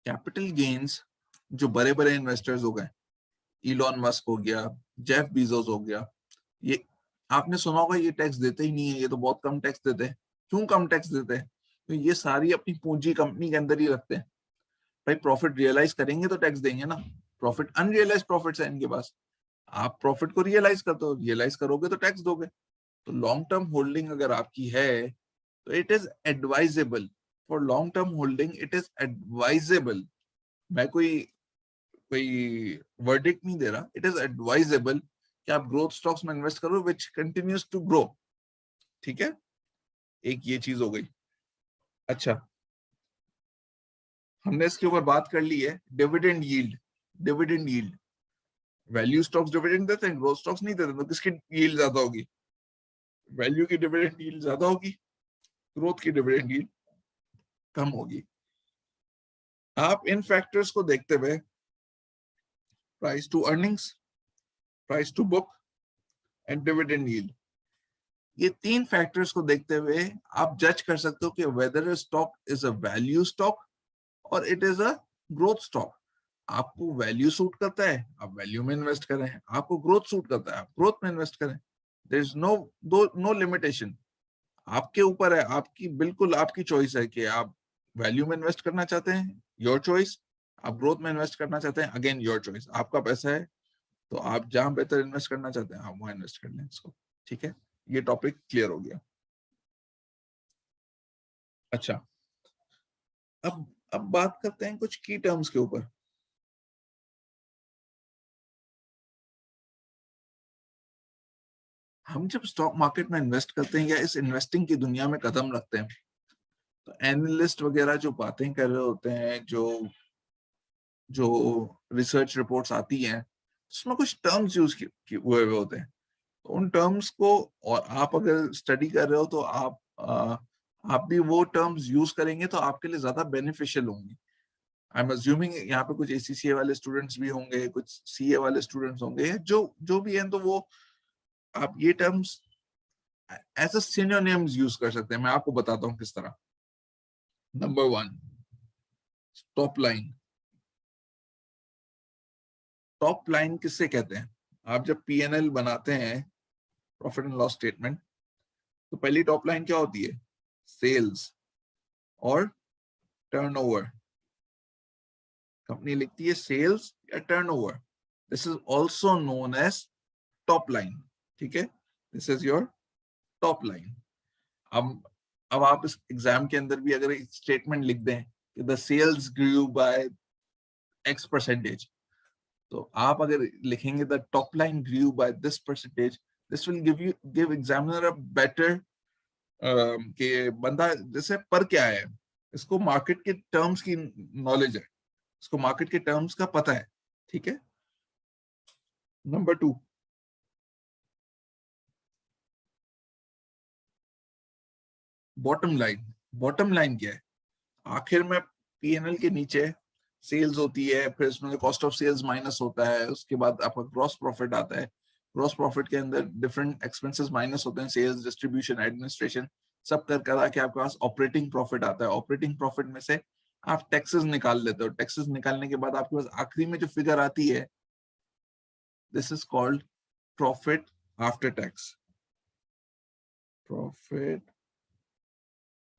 Speaker 1: कैपिटल गेन्स जो बड़े बड़े इन्वेस्टर्स हो गए, इलॉन मस्क हो गया, जेफ बीजोस हो गया, ये आपने सुना होगा ये टैक्स देते ही नहीं है, ये तो बहुत कम टैक्स देते हैं। क्यों कम टैक्स देते हैं? तो ये सारी अपनी पूंजी कंपनी के अंदर ही रखते हैं। भाई प्रॉफिट रियलाइज करेंगे तो टैक्स देंगे ना, प्रॉफिट अनरियलाइज प्रॉफिट्स है इनके पास, आप प्रॉफिट को रियलाइज करते हो, रियलाइज करोगे तो टैक्स दोगे। तो लॉन्ग टर्म होल्डिंग अगर आपकी है तो it is advisable, for long term holding it is advisable, मैं कोई कोई वर्डिक्ट नहीं दे रहा, इट इज एडवाइजेबल कि आप ग्रोथ स्टॉक्स में इन्वेस्ट करो विच कंटिन्यूज टू ग्रो। ठीक है, एक ये चीज हो गई। अच्छा, हमने इसके ऊपर बात कर ली है dividend yield. Dividend yield, value stocks dividend देते हैं, ग्रोथ स्टॉक्स नहीं देते, तो किसकी यील्ड ज्यादा होगी? वैल्यू की डिविडेंड यील्ड ज्यादा होगी, ग्रोथ की डिविडेंड यील्ड कम होगी। आप इन फैक्टर्स को देखते हुए price to earnings, price to book and dividend yield, ये 3 फैक्टर्स को देखते हुए आप जज कर सकते हो कि whether a stock is a value stock और it is a growth stock. आपको वैल्यू सूट करता है, आप वैल्यू में इन्वेस्ट करें, आपको ग्रोथ सूट करता है, आप ग्रोथ में इन्वेस्ट करें। देयर इज नो लिमिटेशन, आपके ऊपर है, आपकी बिल्कुल आपकी चॉइस है कि आप वैल्यू में इन्वेस्ट करना चाहते हैं, योर चॉइस, आप ग्रोथ में इन्वेस्ट करना चाहते हैं, अगेन योर चॉइस, आपका पैसा है, तो आप जहां बेहतर इन्वेस्ट करना चाहते हैं आप वहां इन्वेस्ट कर लें इसको। ठीक है, ये टॉपिक क्लियर हो गया। अच्छा, अब बात करते हैं कुछ की टर्म्स के ऊपर। हम जब स्टॉक मार्केट में इन्वेस्ट करते हैं या इस इन्वेस्टिंग की दुनिया में कदम रखते हैं, तो एनालिस्ट वगैरह जो बातें कर रहे होते हैं, जो जो रिसर्च रिपोर्ट्स आती हैं, उसमें कुछ टर्म्स यूज हुए हुए होते हैं, तो उन टर्म्स को, और आप अगर स्टडी कर रहे हो तो आप भी वो टर्म्स यूज करेंगे तो आपके लिए ज्यादा बेनिफिशियल होंगी। आई एम अज्यूमिंग यहाँ पे कुछ एसीसीए वाले स्टूडेंट्स भी होंगे, कुछ सीए वाले स्टूडेंट्स होंगे, जो जो भी हैं, तो वो आप ये terms as a synonyms use कर सकते हैं। मैं आपको बताता हूँ किस तरह। Number 1, top line. Top line किससे कहते हैं? आप जब पीएनएल बनाते हैं, प्रॉफिट एंड लॉस स्टेटमेंट, तो पहली टॉप लाइन क्या होती है? सेल्स और टर्नओवर। कंपनी लिखती है सेल्स या turnover, this is also known as top line. ठीक है, this is your top line. अब अब आप इस एग्जाम के अंदर भी अगर एक स्टेटमेंट लिख दें कि the sales grew by X percentage, तो आप अगर लिखेंगे the top line grew by this percentage, this will give examiner a better कि बंदा जैसे पर क्या है, इसको मार्केट के टर्म्स की नॉलेज है, इसको मार्केट के टर्म्स का पता है। ठीक है, number 2, bottom line. Bottom line क्या है? आखिर में पीएनएल के नीचे सेल्स होती है, फिर उसमें कॉस्ट ऑफ सेल्स माइनस होता है, उसके बाद आपका ग्रॉस प्रॉफिट आता है। ग्रॉस प्रॉफिट के अंदर डिफरेंट एक्सपेंसेस माइनस होते हैं, सेल्स, डिस्ट्रीब्यूशन, एडमिनिस्ट्रेशन, सब कर करा के आपके पास ऑपरेटिंग प्रॉफिट आता है। ऑपरेटिंग प्रॉफिट में से आप टैक्सेस निकाल लेते हो। टैक्सेस निकालने के बाद आपके पास आखिरी में जो फिगर आती है, this is called profit after tax. Profit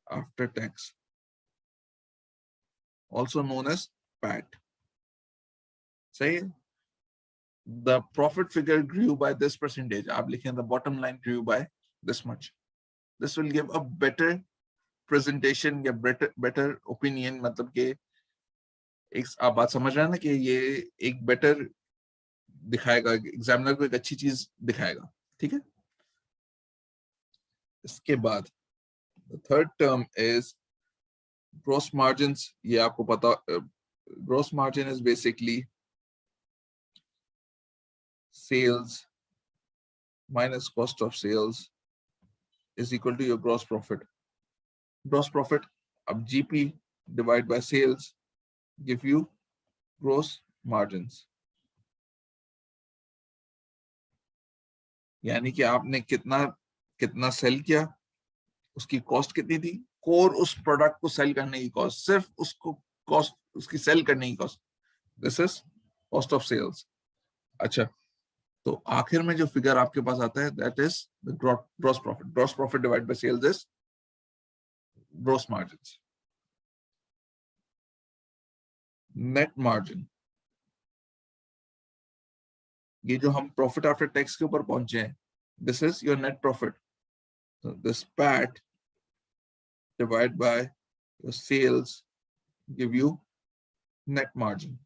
Speaker 1: after tax, also known as PAT. सही है? The profit figure grew by this percentage. आप लिखें the bottom line grew by this much. This will give a better presentation या better opinion, मतलब कि एक आप बात समझ रहे हैं ना कि ये एक बेटर दिखाएगा, एग्जामिनर को एक अच्छी चीज दिखाएगा। ठीक है? इसके बाद third term is gross margins. ये आपको पता, gross margin is basically sales minus cost of sales is equal to your gross profit. Gross profit, अब GP divide by sales give you gross margins. यानी कि आपने कितना कितना सेल किया, उसकी कॉस्ट कितनी थी, कोर उस प्रोडक्ट को सेल करने की कॉस्ट, सिर्फ उसको कॉस्ट, उसकी सेल करने की cost, this is cost of sales. अच्छा, तो आखिर में जो फिगर आपके पास आता है that is the gross profit. Gross profit divide by sales is gross margins. Net margin, ये जो हम प्रॉफिट आफ्टर टैक्स के ऊपर पहुंचे हैं, this is your net profit. This PAT divide by your sales give you net margin.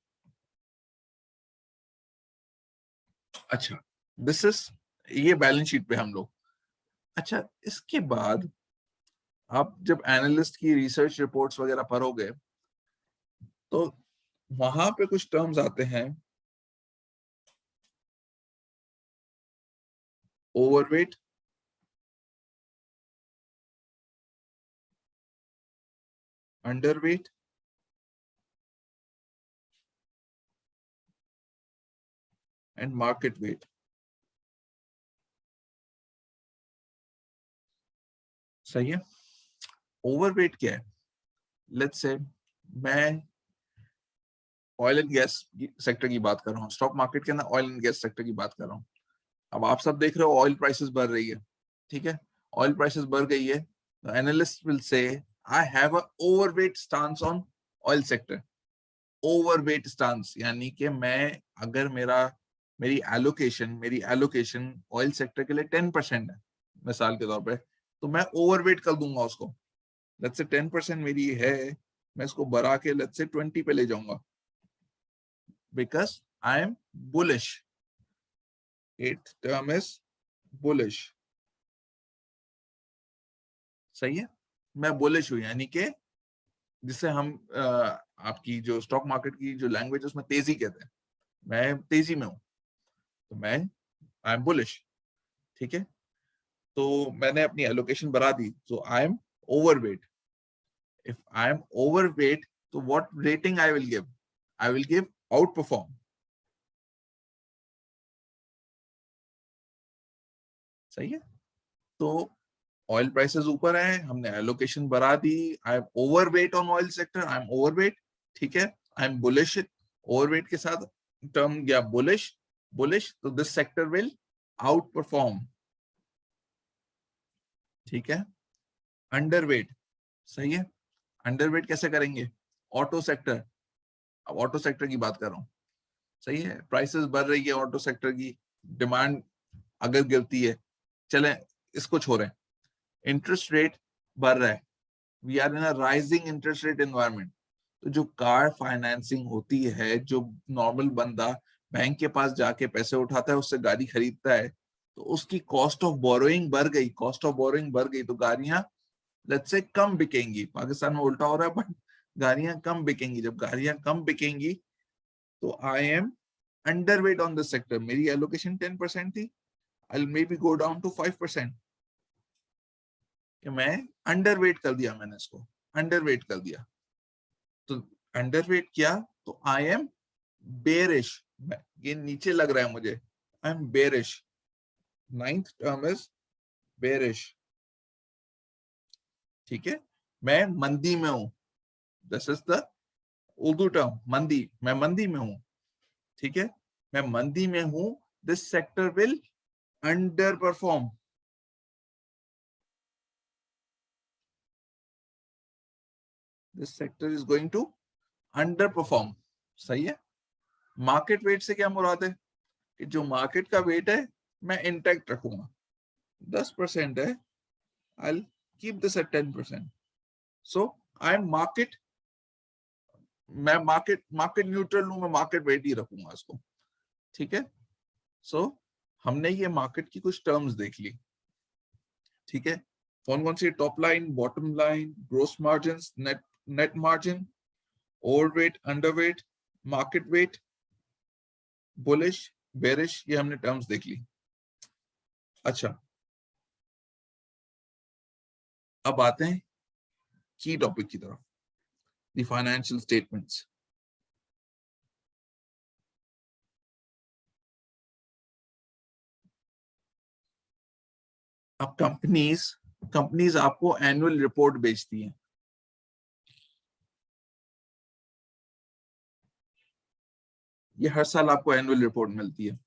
Speaker 1: अच्छा, this is, ये balance sheet पे हम लोग। अच्छा, इसके बाद आप जब एनालिस्ट की रिसर्च रिपोर्ट्स वगैरह पढ़ोगे तो वहां पे कुछ टर्म्स आते हैं, overweight, underweight, and market weight. सही है? ओवरवेट क्या है? लेट्स से मैं ऑयल एंड गैस सेक्टर की बात कर रहा हूँ, स्टॉक मार्केट के अंदर ऑयल एंड गैस सेक्टर की बात कर रहा हूँ। अब आप सब देख रहे हो ऑयल प्राइसेस बढ़ रही है, ठीक है? ऑयल प्राइसेस बढ़ गई है, तो analyst will say I have a overweight stance on oil sector. Overweight stance यानी कि मैं, अगर मेरी एलोकेशन ऑयल सेक्टर के लिए 10% है मिसाल के तौर पे, तो मैं ओवरवेट कर दूंगा उसको। लेट्स से 10% मेरी है, मैं इसको बढ़ा के लेट्स से 20 पे ले जाऊंगा, because I am bullish. At term is bullish. सही है? मैं बुलिश हूं, यानी कि जिससे हम आपकी जो स्टॉक मार्केट की जो लैंग्वेज है उसमें तेजी कहते हैं, मैं तेजी में हूं, तो मैं आई एम बुलिश। ठीक है? तो मैंने अपनी एलोकेशन बढ़ा दी, तो I am overweight. If I am overweight, तो what rating I will give? I will give outperform. सही है? तो ऑयल प्राइसेस ऊपर है, हमने एलोकेशन बढ़ा दी, I am overweight on oil sector, I am overweight. ठीक है? आई एम बुलिश। ओवरवेट के साथ टर्म गया बुलिश। बुलिश, तो this sector will out perform. ठीक है? अंडरवेट, सही है? अंडरवेट कैसे करेंगे? ऑटो सेक्टर, अब ऑटो सेक्टर की बात कर रहा हूं। सही है? प्राइसेस बढ़ रही है ऑटो सेक्टर की, डिमांड अगर गिरती है, चले इसको छोड़ें, इंटरेस्ट रेट बढ़ रहा है, we are in a rising interest rate environment, तो जो कार फाइनेंसिंग होती है, जो नॉर्मल बंदा बैंक के पास जाके पैसे उठाता है, उससे गाड़ी खरीदता है, तो उसकी कॉस्ट ऑफ बोरोइंग बढ़ गई। कॉस्ट ऑफ बोरोइंग बढ़ गई तो गाड़ियां लेट्स से कम बिकेंगी। पाकिस्तान में उल्टा हो रहा है, बट गाड़ियां कम बिकेंगी। जब गाड़ियां कम बिकेंगी तो I M underweight on this sector. मेरी allocation 10% थी, I'll maybe go down to 5%. कि मैं underweight कर दिया, मैंने इसको underweight कर दिया, तो underweight किया तो I am bearish. ये नीचे लग रहा है मुझे, I am bearish. Ninth term is bearish. ठीक है, मैं मंदी में हूं. This is the Urdu term, मंदी. मैं मंदी में हूं. ठीक है, मैं मंदी में हूं. This sector will underperform. This sector is going to underperform. सही है. मार्केट वेट से क्या मुराद है कि जो मार्केट का वेट है मैं इंटैक्ट रखूंगा. 10% है, I'll keep this at 10%. So I'm market, मैं मार्केट न्यूट्रल हूं, मैं मार्केट वेट ही रखूंगा इसको. ठीक है. सो हमने ये मार्केट की कुछ टर्म्स देख ली. ठीक है, कौन कौन सी? Top line, bottom line, gross margin, net margin, overweight, underweight, market weight, bullish, bearish, ये हमने टर्म्स देख ली. अच्छा, अब आते हैं की टॉपिक की तरफ, द फाइनेंशियल स्टेटमेंट्स. अब कंपनीज आपको एनुअल रिपोर्ट बेचती हैं. ये हर साल आपको एनुअल रिपोर्ट मिलती है.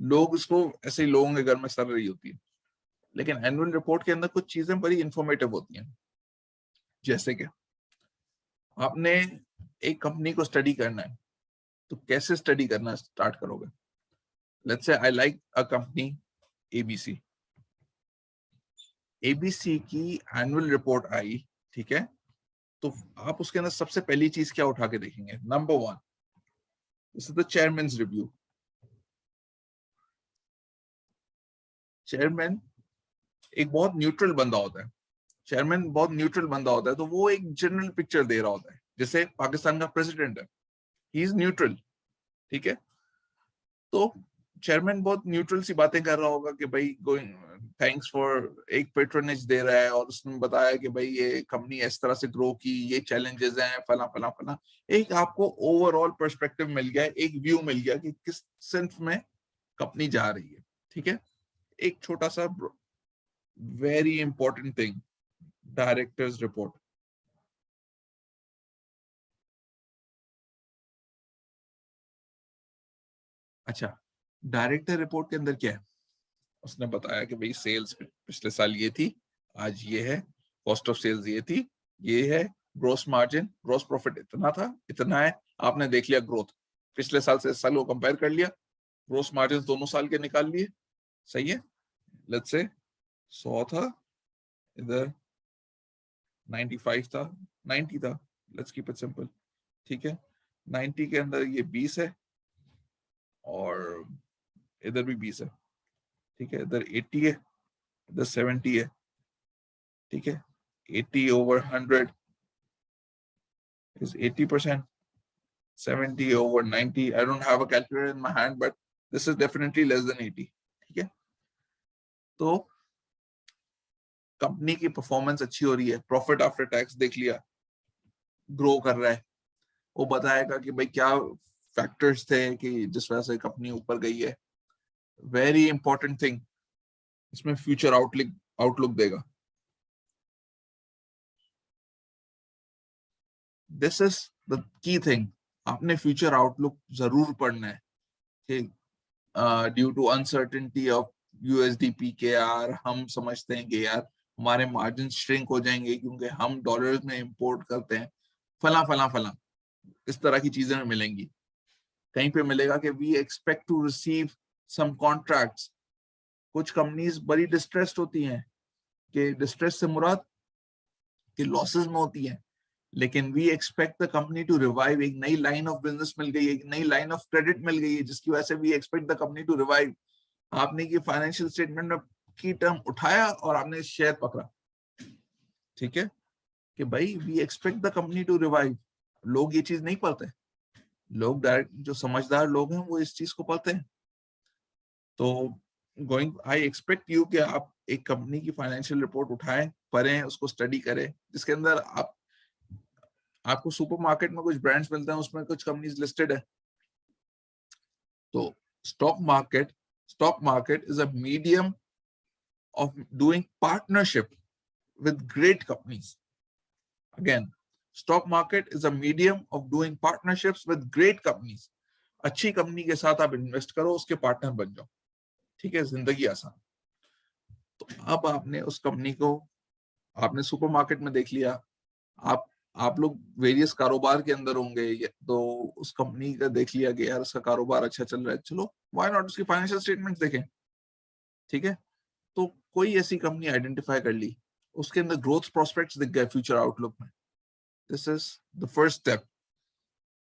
Speaker 1: लोग इसको ऐसे ही लोगों के घर में सर रही होती है, लेकिन एनुअल रिपोर्ट के अंदर कुछ चीजें बड़ी इंफॉर्मेटिव होती हैं. जैसे कि आपने एक कंपनी को स्टडी करना है, तो कैसे स्टडी करना स्टार्ट करोगे? Let's say I like a company ABC. ABC की एनुअल रिपोर्ट आई. ठीक है, तो आप उसके अंदर सबसे पहली चीज क्या उठा के देखेंगे? Number 1, this is the chairman's review. Chairman एक बहुत न्यूट्रल बंदा होता है. चेयरमैन बहुत न्यूट्रल बंदा होता है, तो वो एक जनरल पिक्चर दे रहा होता है. जैसे पाकिस्तान का प्रेसिडेंट है, ही इज न्यूट्रल. ठीक है, तो चेयरमैन बहुत न्यूट्रल सी बातें कर रहा होगा कि भाई गोइंग, थैंक्स फॉर, एक पेट्रोनेज दे रहा है, और उसने बताया कि भाई ये कंपनी इस तरह से ग्रो की, ये चैलेंजेस हैं, फला फला फला. एक आपको ओवरऑल पर्सपेक्टिव मिल गया, एक व्यू मिल गया कि किस सेंस में कंपनी जा रही है. ठीक है, एक छोटा सा very important thing, directors report. अच्छा, डायरेक्टर रिपोर्ट के अंदर क्या है? उसने बताया कि भाई सेल्स पिछले साल ये थी, आज ये है, कॉस्ट ऑफ सेल्स ये थी, ये है, ग्रोस मार्जिन, ग्रोस प्रॉफिट इतना था, इतना है. आपने देख लिया ग्रोथ, पिछले साल से इस साल को कंपेयर कर लिया, ग्रोस मार्जिन दोनों साल के निकाल लिए. सही है. लेट्स से 100 था, इधर 95 था, 90 था. Let's keep it simple. ठीक है, 90 के अंदर ये 20 है, और इधर भी 20 है. ठीक है, इधर 80 है, इधर 70 है. ठीक है, 80 over 100 is 80%. 70 over 90, I don't have a calculator in my hand, but this is definitely less than 80. ठीक है, तो कंपनी की परफॉर्मेंस अच्छी हो रही है, प्रॉफिट आफ्टर टैक्स देख लिया, ग्रो कर रहा है. वो बताएगा कि भाई क्या फैक्टर्स थे कि जिस वजह से कंपनी ऊपर गई है. वेरी इंपॉर्टेंट थिंग, इसमें फ्यूचर आउटलुक देगा. This is the key thing, आपने फ्यूचर आउटलुक जरूर पढ़ना है कि due to uncertainty of USD PKR, हम समझते हैं कि यार हमारे मार्जिन श्रिंक हो जाएंगे क्योंकि हम डॉलर्स में इंपोर्ट करते हैं, फला फला फला. इस तरह की चीजें मिलेंगी. कहीं पे मिलेगा कि we expect to receive some contracts. कुछ कंपनीज बड़ी डिस्ट्रेस्ड होती हैं, कि डिस्ट्रेस से मुराद कि लॉसेस में होती हैं, लेकिन we expect the company to revive. एक नई लाइन ऑफ बिजनेस मिल गई है, एक नई लाइन ऑफ क्रेडिट मिल गई है, जिसकी वजह से we expect the company to revive. आपने ये फाइनेंशियल स्टेटमेंट में की टर्म उठाया और आपने शेयर पकड़ा. ठीक है, कि भाई we expect the company to revive. लोग ये चीज नहीं पढ़ते. लोग डायरेक्ट, जो समझदार लोग हैं वो इस चीज को पढ़ते हैं। तो आई एक्सपेक्ट यू कि आप एक कंपनी की फाइनेंशियल रिपोर्ट उठाएं, पढ़ें, उसको स्टडी करें, जिसके अंदर आपको सुपरमार्केट में कुछ ब्रांड्स मिलते हैं, उसमें कुछ कंपनीज लिस्टेड है। तो stock market is a medium of doing partnership with great companies. Again, stock market is a medium of doing partnerships with great companies. अच्छी कंपनी के साथ आप इन्वेस्ट करो, उसके पार्टनर बन जाओ, ठीक है, जिंदगी आसान। तो अब आपने उस कंपनी को, आपने सुपरमार्केट में देख लिया, आप लोग वेरियस कारोबार के अंदर होंगे, तो उस कंपनी का देख लिया कि यार उसका कारोबार अच्छा चल रहा है, चलो व्हाई नॉट उसकी फाइनेंशियल स्टेटमेंट्स देखें, ठीक है। तो कोई ऐसी कंपनी आइडेंटिफाई कर ली, उसके अंदर ग्रोथ प्रोस्पेक्ट्स दिख गए फ्यूचर आउटलुक में। This is the first step.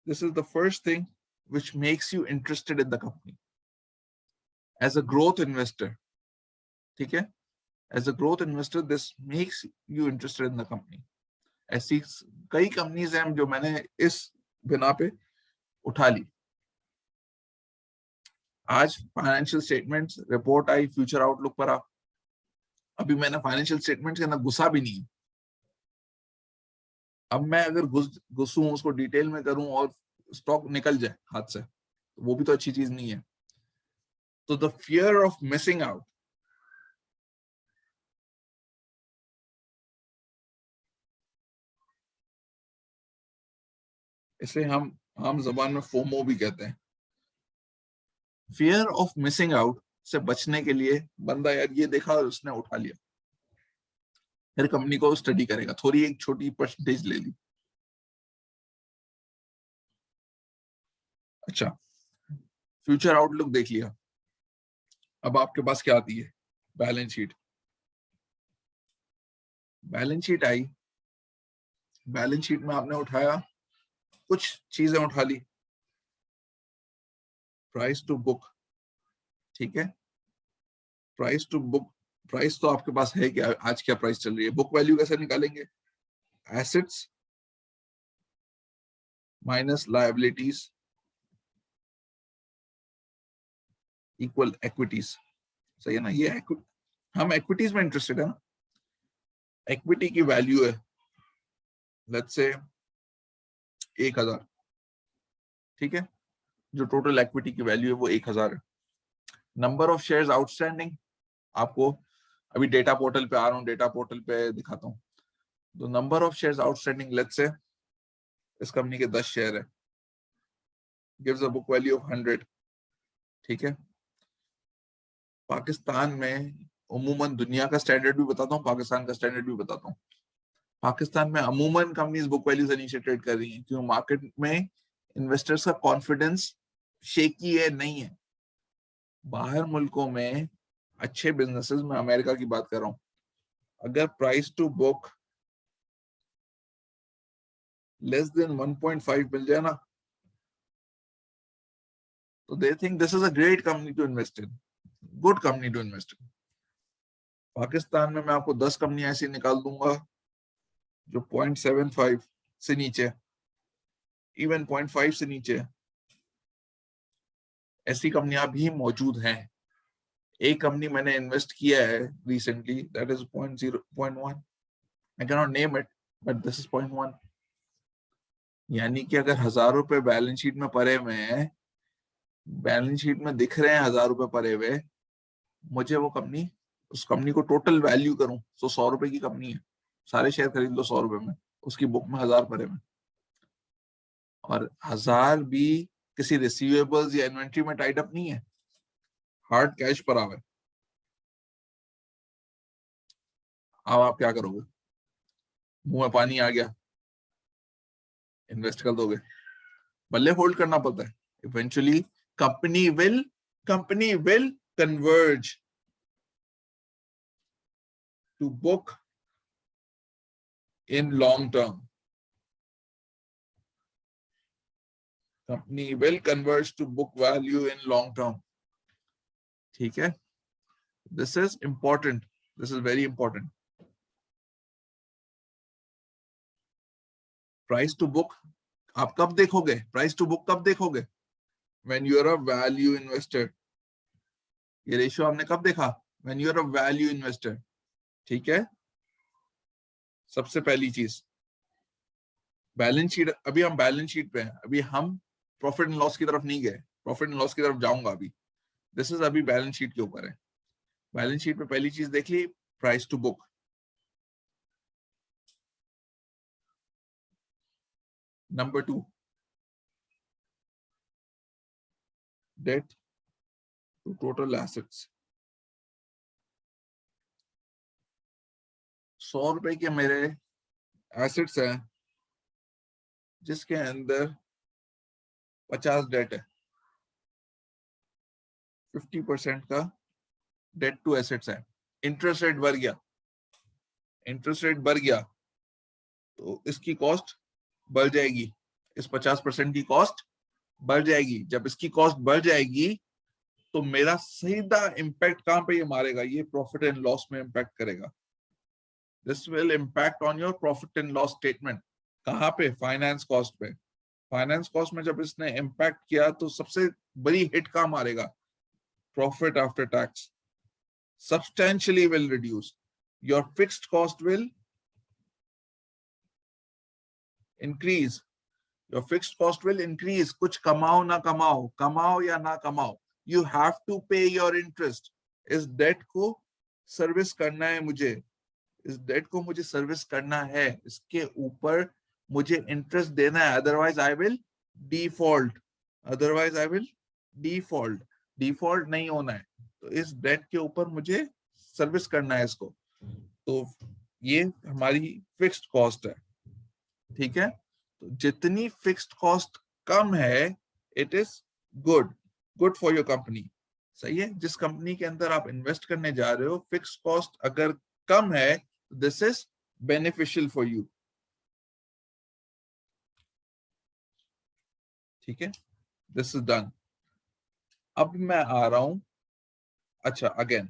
Speaker 1: This is the first thing which makes you interested in the company. As a growth investor, ठीक है? As a growth investor, this makes you interested in the company. ऐसी कई companies हैं जो मैंने इस बिना पे उठा ली। आज फाइनेंशियल स्टेटमेंट्स रिपोर्ट आई, फ्यूचर आउटलुक पर आ, अभी मैंने फाइनेंशियल स्टेटमेंट्स के अंदर घुसा भी नहीं। अब मैं अगर घुसूं, उसको डिटेल में करूं और स्टॉक निकल जाए हाथ से, वो भी तो अच्छी चीज नहीं है। तो the fear of missing out, इसे हम आम जबान में फोमो भी कहते हैं। फियर ऑफ मिसिंग आउट से बचने के लिए बंदा यार ये देखा और उसने उठा लिया, फिर कंपनी को स्टडी करेगा, थोड़ी एक छोटी परसेंटेज ले ली। अच्छा, फ्यूचर आउटलुक देख लिया, अब आपके पास क्या आती है? Balance sheet. बैलेंस शीट आई, बैलेंस शीट में आपने उठाया, कुछ चीजें उठा ली। प्राइस टू बुक, ठीक है, प्राइस टू बुक, प्राइस तो आपके पास है क्या, आज क्या प्राइस चल रही है। बुक वैल्यू कैसे निकालेंगे? Assets minus liabilities equal equities, सही है ना? ये हम एक्विटीज में इंटरेस्टेड है ना। इक्विटी की वैल्यू है लेट्स से 1000, ठीक है, जो टोटल इक्विटी की वैल्यू है वो 1000 है। नंबर ऑफ शेयर्स आउटस्टैंडिंग, आपको अभी डेटा पोर्टल पे आ रहा हूँ, डेटा पोर्टल पे दिखाता हूँ। तो number of shares outstanding let's say इस कंपनी के 10 शेयर है, gives a book value of 100, ठीक है। पाकिस्तान में अमूमन, दुनिया का स्टैंडर्ड भी बताता हूँ, पाकिस्तान का स्टैंडर्ड भी बताता हूँ। पाकिस्तान में अमूमन कंपनीज बुक वैल्यू से नीचे ट्रेड कर रही हैं, क्योंकि मार्केट में इन्वेस्टर्स का कॉन्फिडेंस शेकी है, नहीं है। बाहर मुल्कों में अच्छे बिजनेसेस में, अमेरिका की बात कर रहा हूँ, अगर price to book less than 1.5 मिल जाए ना, तो they think this is a great company to invest in, good company to invest in. Pakistan में मैं आपको 10 कंपनियां ऐसी निकाल दूंगा जो 0.75 से नीचे, इवन 0.5 से नीचे, ऐसी कंपनियां भी मौजूद हैं। एक कंपनी मैंने इन्वेस्ट किया है recently, that is 0.1, I can not name it but this is 0.1। यानी कि अगर 1000 रुपए बैलेंस शीट में पड़े हुए हैं, बैलेंस शीट में दिख रहे हैं 1000 रुपए पड़े हुए, मुझे वो कंपनी, उस कंपनी को टोटल वैल्यू करूं तो 100 रुपए की कंपनी है, सारे शेयर खरीद लो 100 रुपए में, उसकी बुक में 1000 पड़े हुए, और 1000 भी किसी रिसीवेबल्स या इन्वेंट्री में टाइड अप नहीं है, हार्ड कैश पर आवे। अब आप क्या करोगे? मुंह में पानी आ गया, इन्वेस्ट कर दोगे, बल्ले होल्ड करना पड़ता है। Eventually company will converge to book in long term, company will converge to book value in long term, ठीक है। this is important, this is very important. price to book आप कब देखोगे प्राइस टू बुक, कब देखोगे? When you are a value investor. ये ratio आपने कब देखा? When you are a value investor. ठीक है, सबसे पहली चीज बैलेंस शीट। अभी हम बैलेंस शीट पे हैं, अभी हम प्रॉफिट एंड लॉस की तरफ नहीं गए। प्रॉफिट एंड लॉस की तरफ जाऊंगा अभी। दिस इज अभी बैलेंस शीट के ऊपर है। बैलेंस शीट पे पहली चीज देख ली, price to book. Number 2, debt to total assets. 100 रुपए के मेरे एसेट्स हैं जिसके अंदर 50 डेट है, 50% का डेट टू एसेट्स है। इंटरेस्ट रेट बढ़ गया, इंटरेस्ट रेट बढ़ गया तो इसकी कॉस्ट बढ़ जाएगी। इस 50% की कॉस्ट बढ़ जाएगी। जब इसकी कॉस्ट बढ़ जाएगी तो मेरा सीधा इम्पैक्ट कहां पे ये मारेगा? ये प्रॉफिट एंड लॉस में इम्पैक्ट करेगा। This will impact on your profit and loss statement. कहां पे? फाइनेंस कॉस्ट पे। फाइनेंस कॉस्ट में जब इसने इम्पैक्ट किया तो सबसे बड़ी हिट कहां मारेगा? Profit after tax substantially will reduce. Your fixed cost will increase. Your fixed cost will increase. कुछ कमाओ ना कमाओ, कमाओ या ना कमाओ, you have to pay your interest. इस डेट को सर्विस करना है मुझे, इस डेट को मुझे सर्विस करना है, इसके ऊपर मुझे इंटरेस्ट देना है, otherwise I will default. Otherwise I will default. Default नहीं होना है, तो इस डेट के ऊपर मुझे सर्विस करना है इसको। तो ये हमारी फिक्स्ड कॉस्ट है। ठीक है, तो जितनी फिक्स्ड कॉस्ट कम है, it is good, good for your company. सही है, जिस कंपनी के अंदर आप इन्वेस्ट करने जा रहे हो, फिक्स्ड कॉस्ट अगर कम है, this is beneficial for you. ठीक है, दिस इज डन। अब मैं आ रहा हूं, अच्छा again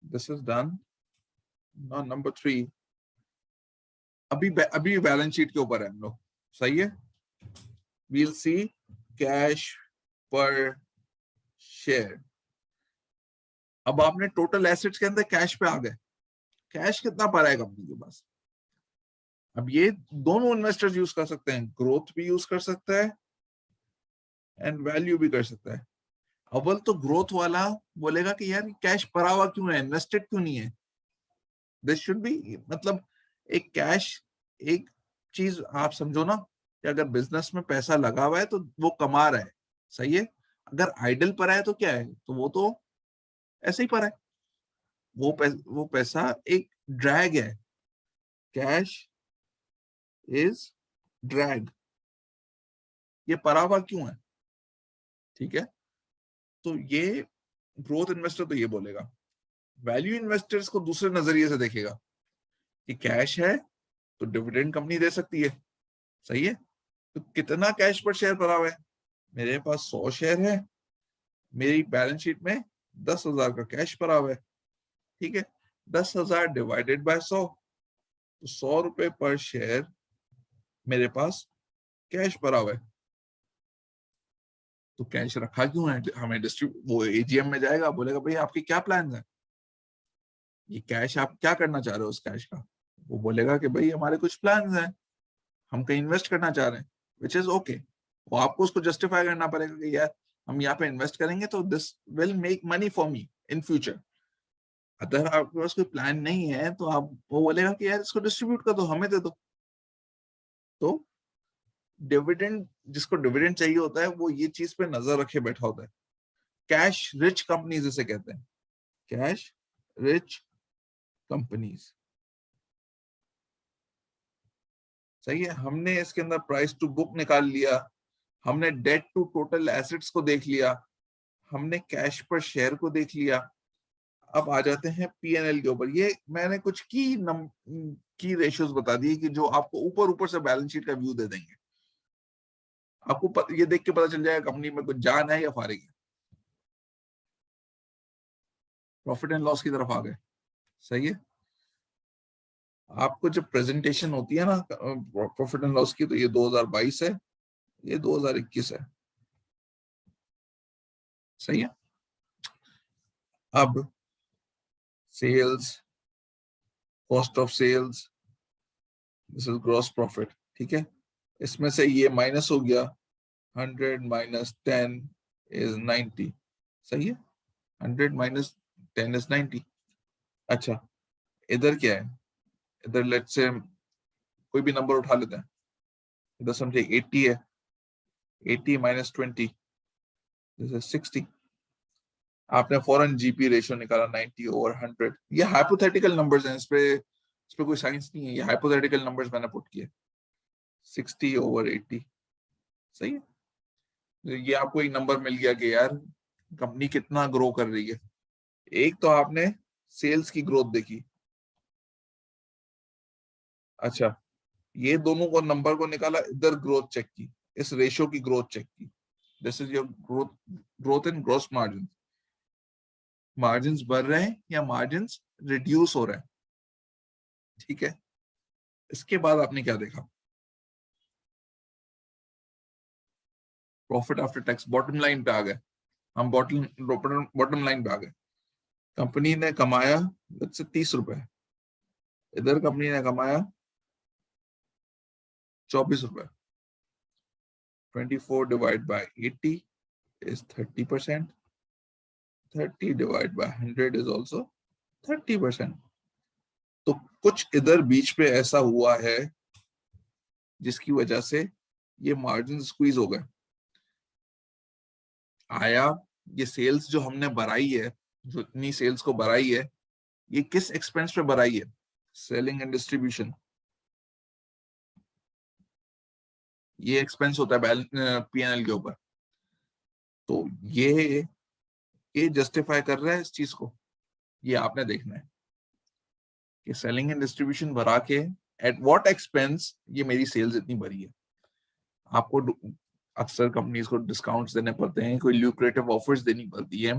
Speaker 1: this is done. Number 3, अभी बैलेंस शीट के ऊपर है हम लोग। सही है, we'll see cash per share। अब आपने टोटल एसेट्स के अंदर कैश पे आ गए। कैश कितना पड़ा है कंपनी के पास? अब ये दोनों इन्वेस्टर्स यूज कर सकते हैं, ग्रोथ भी यूज कर सकता है एंड वैल्यू भी कर सकता है। अव्वल तो ग्रोथ वाला बोलेगा कि यार कैश पड़ा हुआ क्यों है, इन्वेस्टेड क्यों नहीं है? दिस शुड बी, मतलब एक कैश, एक चीज आप समझो ना कि अगर बिजनेस में पैसा लगा हुआ है तो वो कमा रहा है। सही है, अगर आइडल पड़ा है तो क्या है? तो वो तो ऐसे ही पड़ा है। वो पैसा एक ड्रैग है। Cash is drag. ये पड़ा हुआ क्यों है? ठीक है, तो ये ग्रोथ इन्वेस्टर तो ये बोलेगा। वैल्यू इन्वेस्टर्स को दूसरे नजरिए से देखेगा कि कैश है तो डिविडेंड कंपनी दे सकती है। सही है, तो कितना कैश पर शेयर पड़ा हुआ है? मेरे पास 100 शेयर है, मेरी बैलेंस शीट में 10,000 का कैश पड़ा हुआ है। ठीक है, 10,000 डिवाइडेड बाय 100, तो 100 रुपए पर शेयर मेरे पास कैश पड़ा हुआ है। तो कैश रखा क्यों है? हमें डिस्ट्रीब्यूट, वो एजीएम में जाएगा, बोलेगा भाई आपके क्या प्लान है, ये कैश आप क्या करना चाह रहे हो उस कैश का? वो बोलेगा कि भाई हमारे कुछ प्लान हैं, हम कहीं इन्वेस्ट करना चाह रहे हैं, विच इज ओके। वो आपको उसको जस्टिफाई करना पड़ेगा कि यार हम यहाँ पे इन्वेस्ट करेंगे तो this will make money for me in future. अगर आपके पास कोई प्लान नहीं है तो आप, वो बोलेगा कि यार इसको डिस्ट्रीब्यूट कर दो, हमें दे दो। तो डिविडेंड, जिसको डिविडेंड चाहिए होता है वो ये चीज पे नजर रखे बैठा होता है। कैश रिच कंपनीज इसे कहते हैं, कैश रिच कंपनीज। सही है, हमने इसके अंदर प्राइस टू बुक निकाल लिया, हमने डेट टू टोटल एसेट्स को देख लिया, हमने कैश पर शेयर को देख लिया। अब आ जाते हैं पीएनएल के ऊपर। ये मैंने कुछ की रेशियोज बता दी कि जो आपको ऊपर ऊपर से बैलेंस शीट का व्यू दे देंगे। आपको ये देख के पता चल जाएगा कंपनी में कुछ जान है या फारिग है। प्रॉफिट एंड लॉस की तरफ आ गए। सही है, आपको जब प्रेजेंटेशन होती है ना प्रॉफिट एंड लॉस की, तो ये 2022 है, ये 2021 है, सही है। अब sales, cost of sales, this is gross profit, ठीक है। इसमें से ये माइनस हो गया, 100 माइनस 10 इज 90, सही है। 100 माइनस 10 इज 90। अच्छा, इधर क्या है, इधर लेट्स से कोई भी नंबर उठा लेते हैं, इधर समझे 80 है, 80 माइनस 20 दिस इज 60। आपने फौरन जीपी रेशियो निकाला 90 ओवर 100। ये हाइपोथेटिकल नंबर्स हैं, इस पे कोई साइंस नहीं है, ये हाइपोथेटिकल नंबर्स मैंने पुट किए। 60 ओवर 80, सही है। ये आपको एक नंबर मिल गया कि यार कंपनी कितना ग्रो कर रही है। एक तो आपने सेल्स की ग्रोथ देखी, अच्छा, ये दोनों को नंबर को निकाला, इधर ग्रोथ चेक की, इस रेशियो की ग्रोथ चेक की, this is your growth in gross margin. Margin बढ़ रहे हैं या मार्जिन रिड्यूस हो रहे हैं, ठीक है। इसके बाद आपने क्या देखा, profit after tax, bottom line पे आ गए हम, बॉटम लाइन पे आ गए। कंपनी ने कमाया 30 रुपए, इधर कंपनी ने कमाया 24 रुपए। 24 divide by 80 is 30%, 30 divide by 100 is also 30%। तो कुछ इधर बीच पे ऐसा हुआ है जिसकी वजह से ये मार्जिन स्क्वीज हो गए। आया, ये सेल्स जो हमने बढ़ाई है, जो इतनी सेल्स को बढ़ाई है, ये किस एक्सपेंस पे बढ़ाई है, सेलिंग एंड डिस्ट्रीब्यूशन। ये एक्सपेंस होता है पीएनएल के ऊपर। तो ये जस्टिफाई कर रहा है इस चीज को, ये आपने देखना है कि सेलिंग एंड डिस्ट्रीब्यूशन बढ़ा के एट व्हाट एक्सपेंस ये मेरी सेल्स इतनी बढ़ी है। आपको अक्सर कंपनीज को डिस्काउंट्स देने पड़ते हैं, कोई ल्यूक्रेटिव ऑफर्स देनी पड़ती है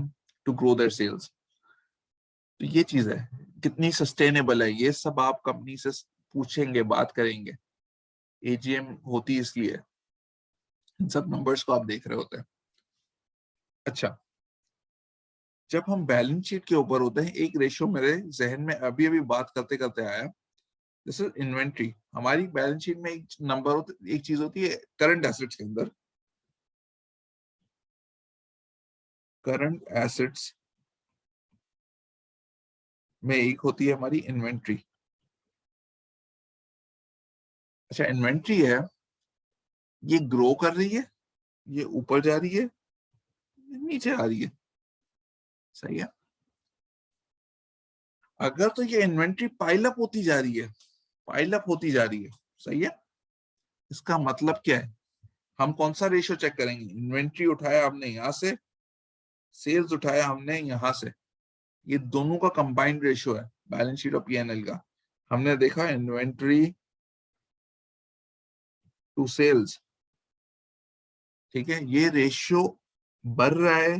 Speaker 1: टू ग्रो देयर सेल्स। तो ये चीज है, कितनी सस्टेनेबल है, ये सब आप कंपनी से पूछेंगे, बात करेंगे। एजीएम होती इसलिए इन सब नंबर्स को आप देख रहे होते हैं। अच्छा, जब हम बैलेंस शीट के ऊपर होते हैं, एक रेशियो मेरे जहन में अभी अभी बात करते करते आया, दिस इज इन्वेंट्री। हमारी बैलेंस शीट में एक नंबर होता, एक चीज होती है करंट एसेट्स के अंदर, करंट एसेट्स में एक होती है हमारी इन्वेंट्री। अच्छा, इन्वेंट्री है, ये ग्रो कर रही है, ये ऊपर जा रही है, ये नीचे आ रही है, सही है। अगर तो ये इन्वेंट्री पाइल अप होती जा रही है, पाइल अप होती जा रही है, सही है, इसका मतलब क्या है, हम कौन सा रेशियो चेक करेंगे, इन्वेंट्री उठाया हमने यहां से, सेल्स उठाया हमने यहां से, ये दोनों का कंबाइंड रेशियो है बैलेंस शीट और पीएनएल का। हमने देखा इन्वेंट्री टू सेल्स, ठीक है, ये रेशियो बढ़ रहा है।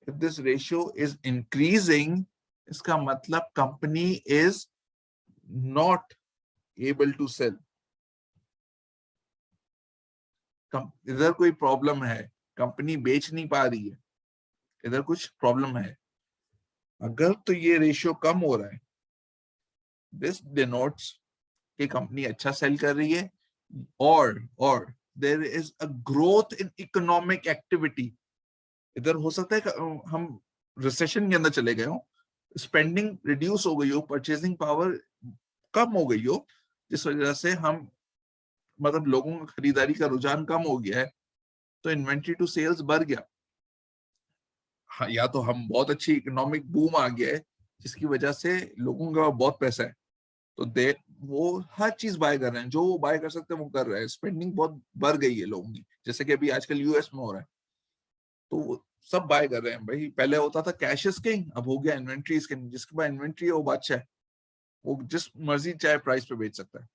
Speaker 1: If this ratio is increasing, इसका मतलब company is not able to sell, इधर कोई प्रॉब्लम है, कंपनी बेच नहीं पा रही है, इधर कुछ प्रॉब्लम है। अगर तो ये रेशियो कम हो रहा है, दिस डिनोट्स कि कंपनी अच्छा सेल कर रही है, और there is a growth in economic activity. इधर हो सकता है कि हम रिसेशन के अंदर चले गए हो, स्पेंडिंग रिड्यूस हो गई हो, परचेजिंग पावर कम हो गई हो, जिस वजह से हम मतलब लोगों का खरीदारी का रुझान कम हो गया है, तो इन्वेंट्री टू सेल्स बढ़ गया। हाँ, या तो हम बहुत अच्छी इकोनॉमिक बूम आ गया है जिसकी वजह से लोगों का बहुत पैसा है, तो दे वो हर चीज बाय कर रहे हैं, जो वो बाय कर सकते हैं वो कर रहे हैं, स्पेंडिंग बहुत बढ़ गई है लोगों की, जैसे कि अभी आजकल यूएस में हो रहा है, तो वो सब बाय कर रहे हैं भाई। पहले होता था कैश इज किंग, अब हो गया इन्वेंट्री इज किंग, जिसके पास इन्वेंट्री है वो बादशाह है, वो जिस मर्जी चाहे प्राइस पे बेच सकता है।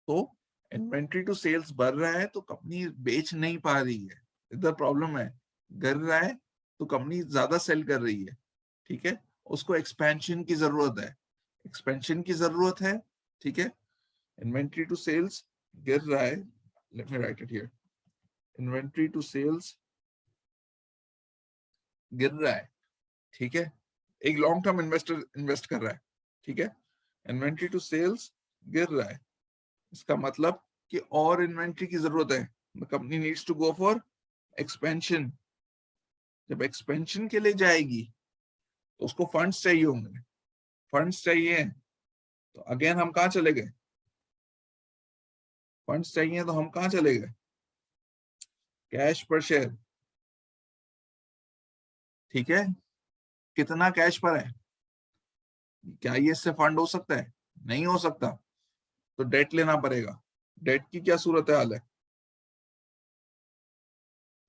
Speaker 1: तो इन्वेंट्री टू सेल्स बढ़ रहा है तो कंपनी बेच नहीं पा रही है, इधर प्रॉब्लम है। गिर रहा है तो कंपनी ज्यादा सेल कर रही है, ठीक है, उसको एक्सपेंशन की जरूरत है। एक्सपेंशन की जरूरत है, ठीक है। इन्वेंट्री टू सेल्स गिर रहा है, let me write it here, inventory to sales गिर रहा है, ठीक है। एक लॉन्ग टर्म इन्वेस्टर इन्वेस्ट कर रहा है, ठीक है। इन्वेंट्री टू सेल्स गिर रहा है, इसका मतलब कि और इन्वेंट्री की जरूरत है, the company needs to go for expansion. जब एक्सपेंशन के लिए जाएगी तो उसको फंड्स चाहिए होंगे, फंड्स चाहिए तो अगेन हम कहाँ चले गए, फंड्स चाहिए तो हम कहाँ चले गए, कैश पर शेयर, ठीक है। कितना कैश पर है, क्या ये इससे फंड हो सकता है, नहीं हो सकता, तो डेट लेना पड़ेगा। डेट की क्या सूरत हाल है,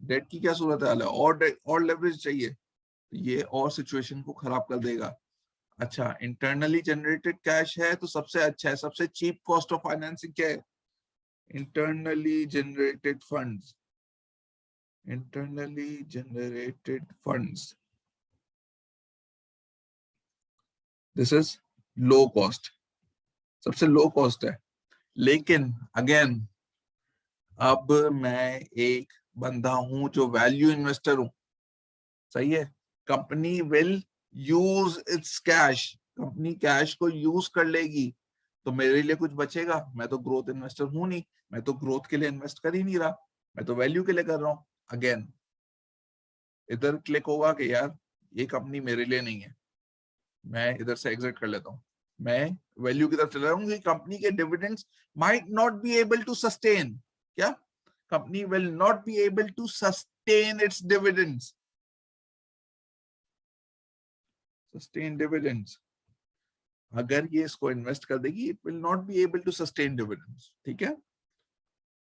Speaker 1: डेट की क्या सूरत हाल है, और लेवरेज चाहिए, तो ये और सिचुएशन को खराब कर देगा। अच्छा, इंटरनली जनरेटेड कैश है तो सबसे अच्छा है, सबसे चीप कॉस्ट ऑफ फाइनेंसिंग क्या है, internally generated funds, internally generated funds, this is low cost, सबसे लो कॉस्ट है। लेकिन अगेन, अब मैं एक बंदा हूं जो वैल्यू इन्वेस्टर हूं, सही है। Company will use it's cash, company cash को यूज कर लेगी, तो मेरे लिए कुछ बचेगा। मैं तो ग्रोथ इन्वेस्टर हूं नहीं, मैं तो ग्रोथ के लिए इन्वेस्ट कर ही नहीं रहा, मैं तो वैल्यू के लिए कर रहा हूं। अगेन इधर क्लिक होगा कि यार ये कंपनी मेरे लिए नहीं है, मैं इधर से एग्जिट कर लेता हूं, मैं वैल्यू की तरफ चला रहा हूँ कि कंपनी के dividends might not be able to sustain, क्या, company will not be able to sustain its dividends, sustain dividends. अगर ये इसको इन्वेस्ट कर देगी, it will not be able to sustain dividends, ठीक है।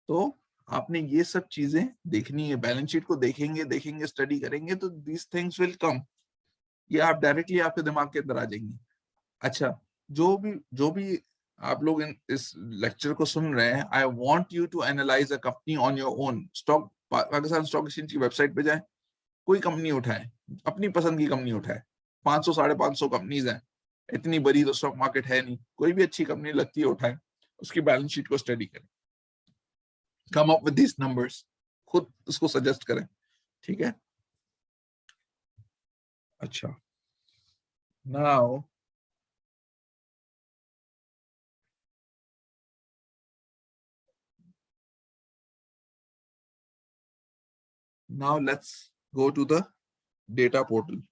Speaker 1: तो आपने ये सब चीजें देखनी है, बैलेंस शीट को देखेंगे देखेंगे स्टडी करेंगे तो दीज थिंग्स विल कम, ये आप डायरेक्टली आपके दिमाग के अंदर आ जाएंगी। अच्छा, जो भी आप लोग इस लेक्चर को सुन रहे हैं, I want you to analyse a company on your own. Stock, Pakistan stock exchange की वेबसाइट पे जाए, कोई कंपनी उठाए, अपनी पसंद की कंपनी उठाए, 500 550 कंपनीज हैं, इतनी बड़ी तो स्टॉक मार्केट है नहीं, कोई भी अच्छी कंपनी लगती है उठाए, उसकी बैलेंस शीट को स्टडी करें, come up with this numbers, खुद उसको सजेस्ट करें, ठीक है। अच्छा, now let's go to the data portal.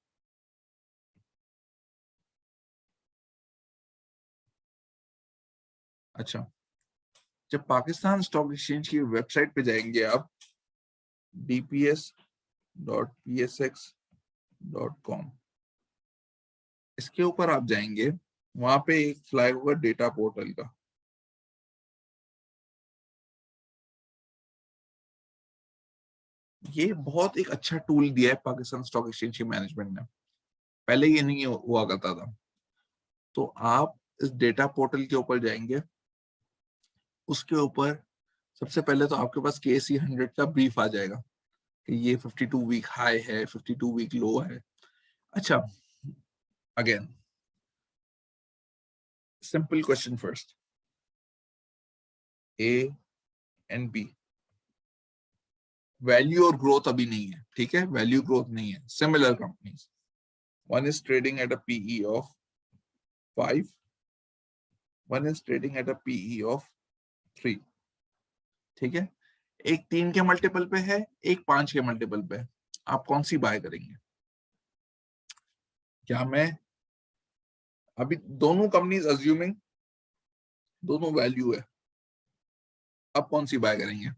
Speaker 1: अच्छा, जब पाकिस्तान स्टॉक एक्सचेंज की वेबसाइट पे जाएंगे आप, dps.psx.com, इसके ऊपर आप जाएंगे, वहां पे एक फ्लैग होगा डेटा पोर्टल का, ये बहुत एक अच्छा टूल दिया है पाकिस्तान स्टॉक एक्सचेंज की मैनेजमेंट ने, पहले ये नहीं हुआ करता था। तो आप इस डेटा पोर्टल के ऊपर जाएंगे, उसके ऊपर सबसे पहले तो आपके पास KSE 100 का ब्रीफ आ जाएगा कि ये 52 वीक हाई है, 52 वीक लो है। अच्छा, again simple question first, A and B, value और ग्रोथ अभी नहीं है, ठीक है, वैल्यू ग्रोथ नहीं है, similar companies, one is trading at a PE of 5, one is trading at a PE of 3, ठीक है। एक 3 के मल्टीपल पे है, एक 5 के मल्टीपल पे है, आप कौन सी बाय करेंगे। क्या मैं अभी दोनों कंपनीज अज्यूमिंग दोनों वैल्यू है, आप कौन सी बाय करेंगे।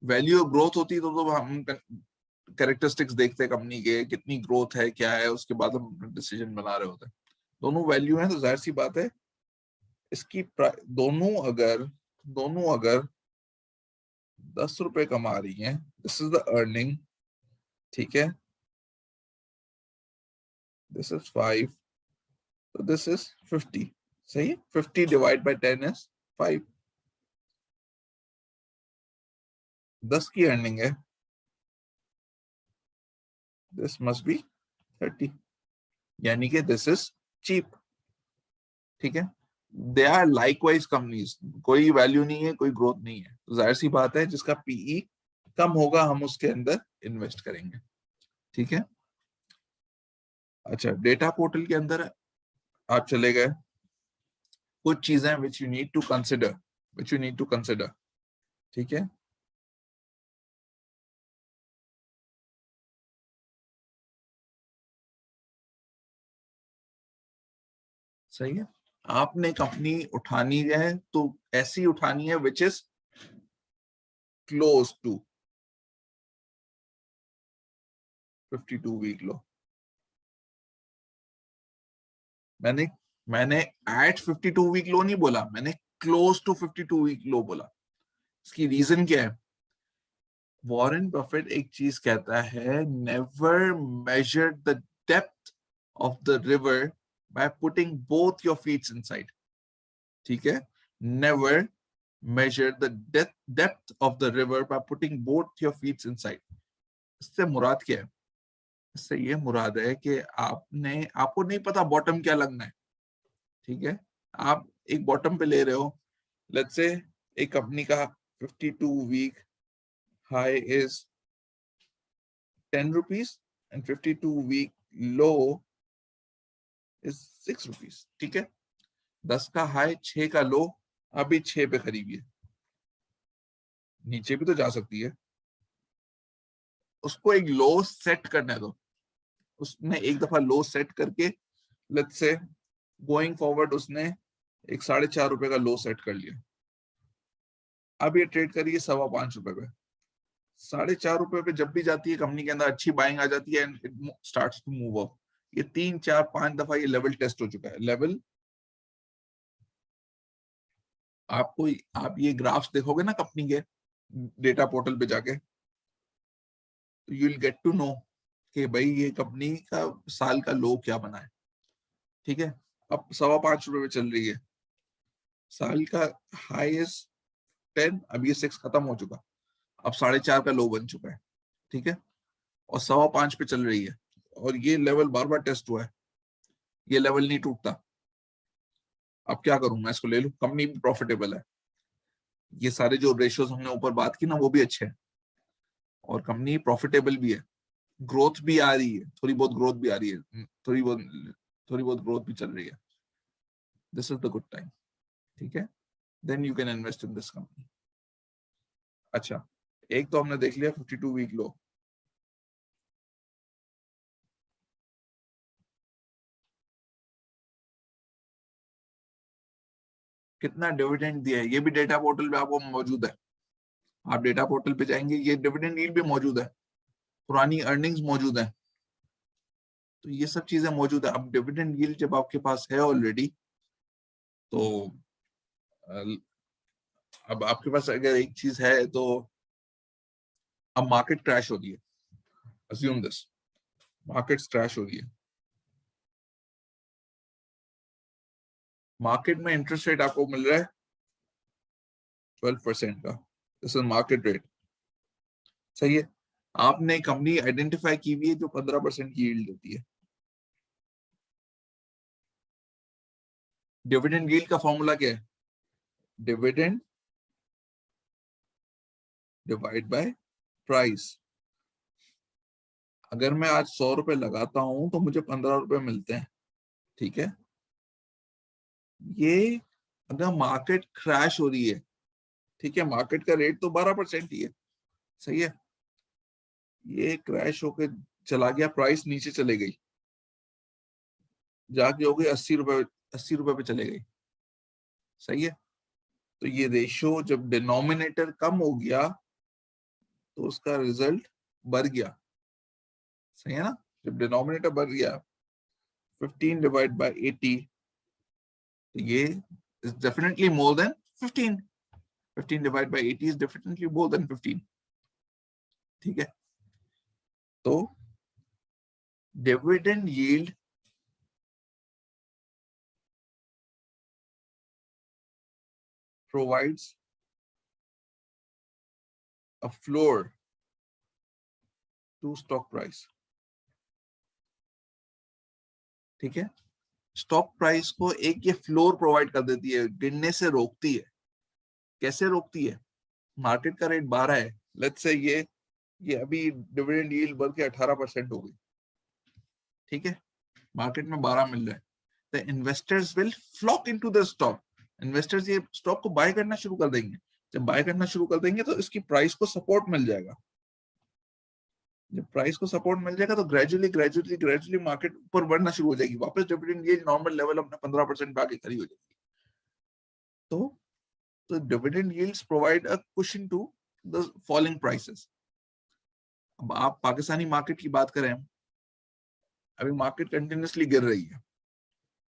Speaker 1: वैल्यू और ग्रोथ होती तो हम कैरेक्टरिस्टिक्स देखते कंपनी के, कितनी ग्रोथ है क्या है, उसके बाद हम डिसीजन बना रहे होते हैं। दोनों वैल्यू है तो जाहिर सी बात है इसकी दोनों अगर 10 रुपए कमा रही हैं, दिस इज द अर्निंग, ठीक है, दिस इज 5, तो दिस इज 50, सही है, 50 डिवाइड बाय 10 इज 5, 10 की अर्निंग है, दिस मस्ट बी 30, यानी कि दिस इज चीप, ठीक है, दे आर लाइकवाइज कंपनीज, कोई वैल्यू नहीं है, कोई ग्रोथ नहीं है, तो जाहिर सी बात है जिसका पीई कम होगा हम उसके अंदर इन्वेस्ट करेंगे। ठीक है, अच्छा डेटा पोर्टल के अंदर आप चले गए, कुछ चीजें which you need to consider, which you need to consider. ठीक है, सही है, आपने कंपनी उठानी है तो ऐसी उठानी है which is close to 52 week low. मैंने मैंने एट 52 वीक लो नहीं बोला, मैंने क्लोज टू 52 वीक लो बोला। इसकी रीजन क्या है? वॉरेन बफेट एक चीज कहता है, never measure the depth of the river by putting both your feets inside. ठीक है, never measure the depth of the river by putting both your feet inside। इससे मुराद क्या है? इससे ये मुराद है कि आपको नहीं पता बॉटम क्या लगना है। ठीक है, आप एक बॉटम पे ले रहे हो, लेट्स से एक कंपनी का 52 week high is 10 rupees and 52 week low is 6 rupees. ठीक है, 10 का हाई 6 का लो, अभी 6 पे खरीदी है, नीचे भी तो जा सकती है, उसको एक लो सेट करने दो। उसने एक दफा लो सेट करके लेट्स से गोइंग फॉरवर्ड उसने एक 4.5 रुपए का लो सेट कर लिया, अब ये ट्रेड करिए 5.25 रुपए पे। 4.5 रुपए पे जब भी जाती है कंपनी के अंदर अच्छी बाइंग आ जाती है and it starts to move up. ये 3 4 5 दफा ये लेवल टेस्ट हो चुका है। लेवल आपको, आप ये ग्राफ्स देखोगे ना कंपनी के डेटा पोर्टल पे जाके, तो you will get to know कि भाई ये कंपनी का साल का लो क्या बना है। ठीक है, अब 5.25 रुपए पे चल रही है, साल का हाई इज 10, अब ये 6 खत्म हो चुका, अब 4.5 का लो बन चुका है। ठीक है, और 5.25 पे चल रही है, और ये लेवल बार बार टेस्ट हुआ है, ये लेवल नहीं टूटता। अब क्या करूं मैं, इसको ले लूं, कंपनी भी प्रॉफिटेबल है, ये सारे जो रेशियोज हमने ऊपर बात की ना वो भी अच्छे हैं, और कंपनी प्रॉफिटेबल भी है, ग्रोथ भी आ रही है, थोड़ी बहुत ग्रोथ भी आ रही है, थोड़ी बहुत ग्रोथ भी चल रही है, this is the good time. ठीक है, then you can invest in this company. अच्छा, एक तो हमने देख लिया 52 वीक लो, कितना डिविडेंड दिया है ये भी डेटा पोर्टल पे आपको मौजूद है। आप डेटा पोर्टल पे जाएंगे, ये डिविडेंड यील्ड भी मौजूद है, पुरानी अर्निंग्स मौजूद है, तो ये सब चीजें मौजूद है। अब डिविडेंड यील्ड जब आपके पास है ऑलरेडी, तो अब आपके पास अगर एक चीज है तो, अब मार्केट क्रैश हो रही है, अज्यूम दिस, मार्केट क्रैश हो रही है, मार्केट में इंटरेस्ट रेट आपको मिल रहा है 12% का, दिस इज मार्केट रेट। सही है, आपने कंपनी आइडेंटिफाई की हुई है जो 15% की यील्ड देती है। डिविडेंड यील्ड का फॉर्मूला क्या है? Dividend divide by price. अगर मैं आज 100 रुपए लगाता हूं तो मुझे 15 रुपए मिलते हैं। ठीक है, ये अगर मार्केट क्रैश हो रही है, ठीक है, मार्केट का रेट तो 12% ही है, सही है, ये क्रैश होके चला गया, प्राइस नीचे चले गई, जाके हो गई 80 रुपए, 80 रुपए पे चले गई। सही है, तो ये रेशियो जब डिनोमिनेटर कम हो गया तो उसका रिजल्ट बढ़ गया। सही है ना, जब डिनोमिनेटर बढ़ गया 15 डिवाइड बाय 80, तो ये is definitely more than 15। 15 divide by 80 is definitely more than 15। ठीक है, तो dividend yield provides a floor to stock price। ठीक है, स्टॉक प्राइस को एक ये फ्लोर प्रोवाइड कर देती है, गिरने से रोकती है। कैसे रोकती है? मार्केट का रेट 12 है, लेट्स से ये अभी डिविडेंड यील्ड बढ़ के 18% हो गई, ठीक है, मार्केट में 12 मिल रहा है, the investors will flock into the stock. Investors ये स्टॉक को बाय करना शुरू कर देंगे। जब बाय करना शुरू कर देंगे तो इसकी प्राइस को सपोर्ट मिल जाएगा। जब प्राइस को सपोर्ट मिल जाएगा तो ग्रेजुअली मार्केट ऊपर बढ़ना शुरू हो जाएगी, वापस डिविडेंड यील्ड नॉर्मल लेवल अपने 15% पे आके खड़ी हो जाएगी। तो dividend yields provide a cushion to the falling prices. अब आप पाकिस्तानी मार्केट की बात करें, अभी मार्केट कंटिन्यूसली गिर रही है।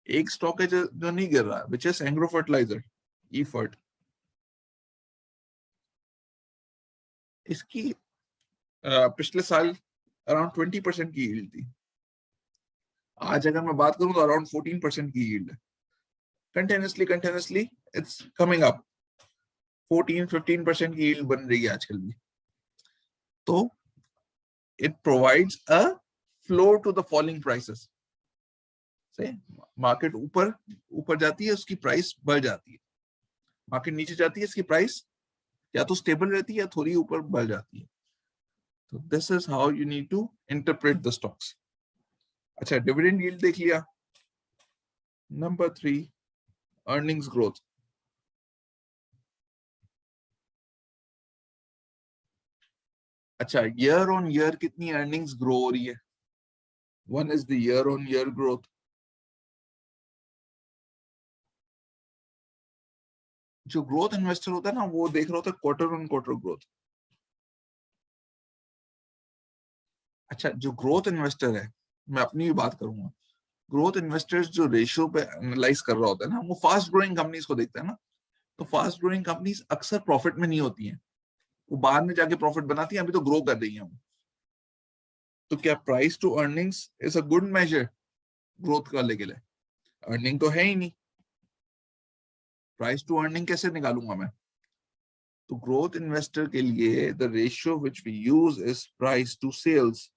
Speaker 1: एक स्टॉक है जो नहीं गिर रहा है, which is Engro fertiliser, EFERT. इसकी पिछले साल अराउंड 20% की यील्ड थी। आज अगर मैं बात करूं तो अराउंड 14% की यील्ड है। Continuously it's coming up. 14-15% की यील्ड बन रही है आजकल भी। तो it provides a floor to the falling prices. से मार्केट ऊपर ऊपर जाती है, उसकी प्राइस बढ़ जाती है। मार्केट नीचे जाती है, इसकी प्राइस या तो स्टेबल रहती है या थोड़ी ऊपर बढ़ जाती है। तो this is how you need to interpret the stocks. अच्छा, डिविडेंड यील्ड देख लिया। Number 3, earnings growth. अच्छा, ईयर ऑन ईयर कितनी अर्निंग्स ग्रो हो रही है? One is the year on year growth. जो ग्रोथ इन्वेस्टर होता है ना, वो देख रहा होता है क्वार्टर ऑन क्वार्टर ग्रोथ। अच्छा, जो ग्रोथ इन्वेस्टर है, मैं अपनी भी बात करूंगा, ग्रोथ इन्वेस्टर्स जो रेशियो पे एनालाइज कर रहा होता है ना, वो फास्ट ग्रोइंग कंपनीज को देखता है ना। तो फास्ट ग्रोइंग कंपनीज अक्सर प्रॉफिट में नहीं होती हैं, वो बाद में जाके प्रॉफिट बनाती हैं, अभी तो ग्रो कर रही हैं वो। तो क्या price to earnings is a good measure growth करने के लिए? अर्निंग तो है ही नहीं, प्राइस टू अर्निंग कैसे निकालूंगा मैं? तो ग्रोथ इन्वेस्टर के लिए the ratio which we use is price to sales.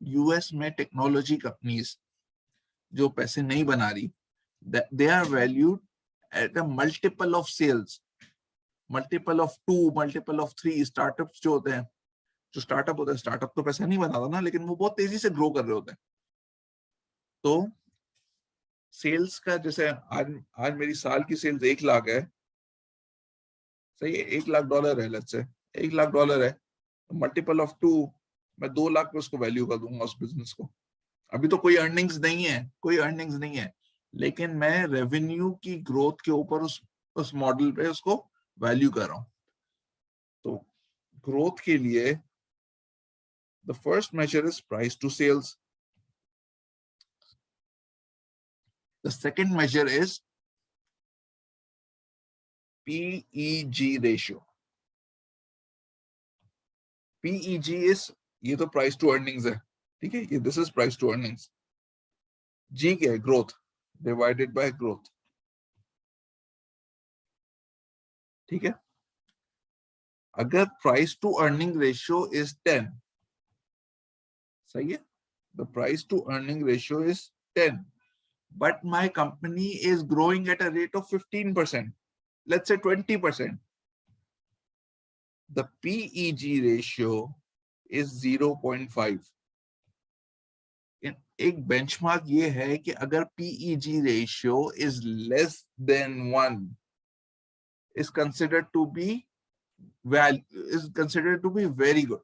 Speaker 1: US में टेक्नोलॉजी कंपनीज जो पैसे नहीं बना रही, they are valued at a multiple of sales, multiple of 2, multiple of 3। Startups जो होते हैं, जो स्टार्टअप होता है, स्टार्टअप तो पैसा नहीं बनाता ना, लेकिन वो बहुत तेजी से ग्रो कर रहे होते हैं। तो सेल्स का, जैसे आज आज मेरी साल की सेल्स 1 लाख है, सही है, $1 लाख है, लेट्स से $1 लाख है, मल्टीपल ऑफ 2, मैं 2 लाख पे उसको वैल्यू कर दूंगा उस बिजनेस को। अभी तो कोई अर्निंग्स नहीं है, कोई अर्निंग्स नहीं है, लेकिन मैं रेवेन्यू की ग्रोथ के ऊपर उस मॉडल पे उसको वैल्यू कर रहा हूं। तो ग्रोथ के लिए the first measure is price to sales, the second measure is PEG ratio. PEG is, ये तो प्राइस टू अर्निंग्स है, ठीक है, ये this is price to earnings. G क्या है? ग्रोथ डिवाइडेड बाय ग्रोथ, ठीक है। अगर price to earning ratio is 10, सही है, the price to earning ratio is 10, but my company is growing at a rate of 15%, let's say 20%, the PEG ratio is 0.5। एक benchmark ये है कि अगर PEG ratio is less than 1 is considered to be very good।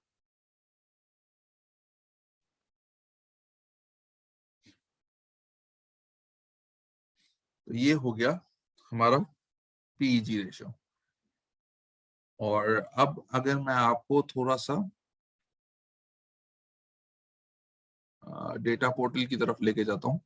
Speaker 1: तो ये हो गया हमारा PEG रेशियो। और अब अगर मैं आपको थोड़ा सा डेटा पोर्टल की तरफ लेके जाता हूं।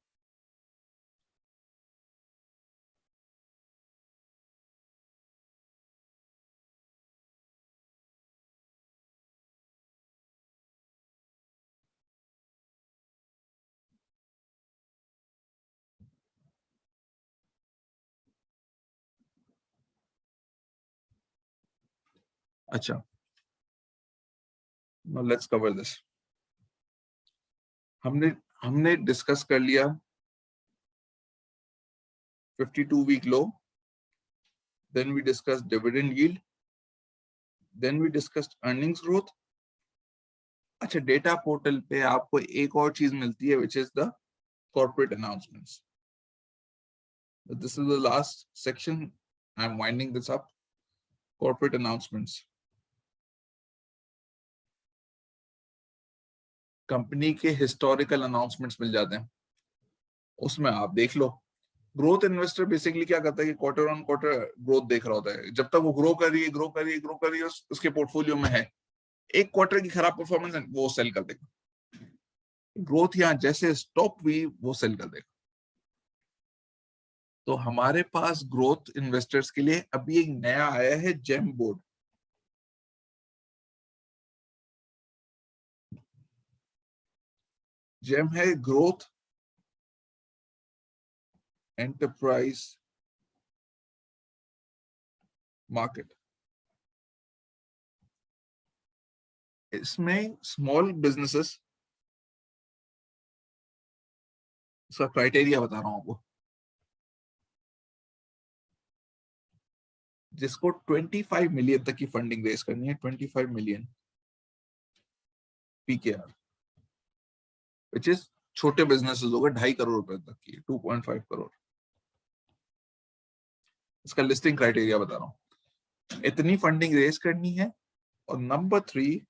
Speaker 1: अच्छा, now let's cover this। हमने हमने डिस्कस कर लिया 52-week low, then we discussed dividend yield, then we discussed earnings growth. अच्छा, डेटा पोर्टल पे आपको एक और चीज मिलती है which is the corporate announcements. This is the last section. I'm winding this up. Corporate announcements. Company के historical announcements मिल जाते हैं, उसमें आप देख लो। ग्रोथ इन्वेस्टर बेसिकली क्या करता है कि क्वार्टर ऑन क्वार्टर ग्रोथ देख रहा होता है। जब तक वो ग्रो कर रही है उसके पोर्टफोलियो में है, एक क्वार्टर की खराब परफॉर्मेंस है वो सेल कर देगा। ग्रोथ यहाँ जैसे स्टॉप हुई वो सेल कर देगा। तो हमारे पास ग्रोथ इन्वेस्टर्स के लिए अभी एक नया आया है जेम बोर्ड। जेम है ग्रोथ एंटरप्राइज मार्केट। इसमें स्मॉल बिजनेसेस, इसका क्राइटेरिया बता रहा हूं आपको, जिसको 25 मिलियन तक की फंडिंग रेज करनी है, 25 मिलियन पीकेआर, विच इज छोटे बिजनेसेस होगा 2.5 करोड़ रुपए तक की, 2.5 करोड़। इसका लिस्टिंग क्राइटेरिया बता रहा हूं, इतनी फंडिंग रेज करनी है। और number 3,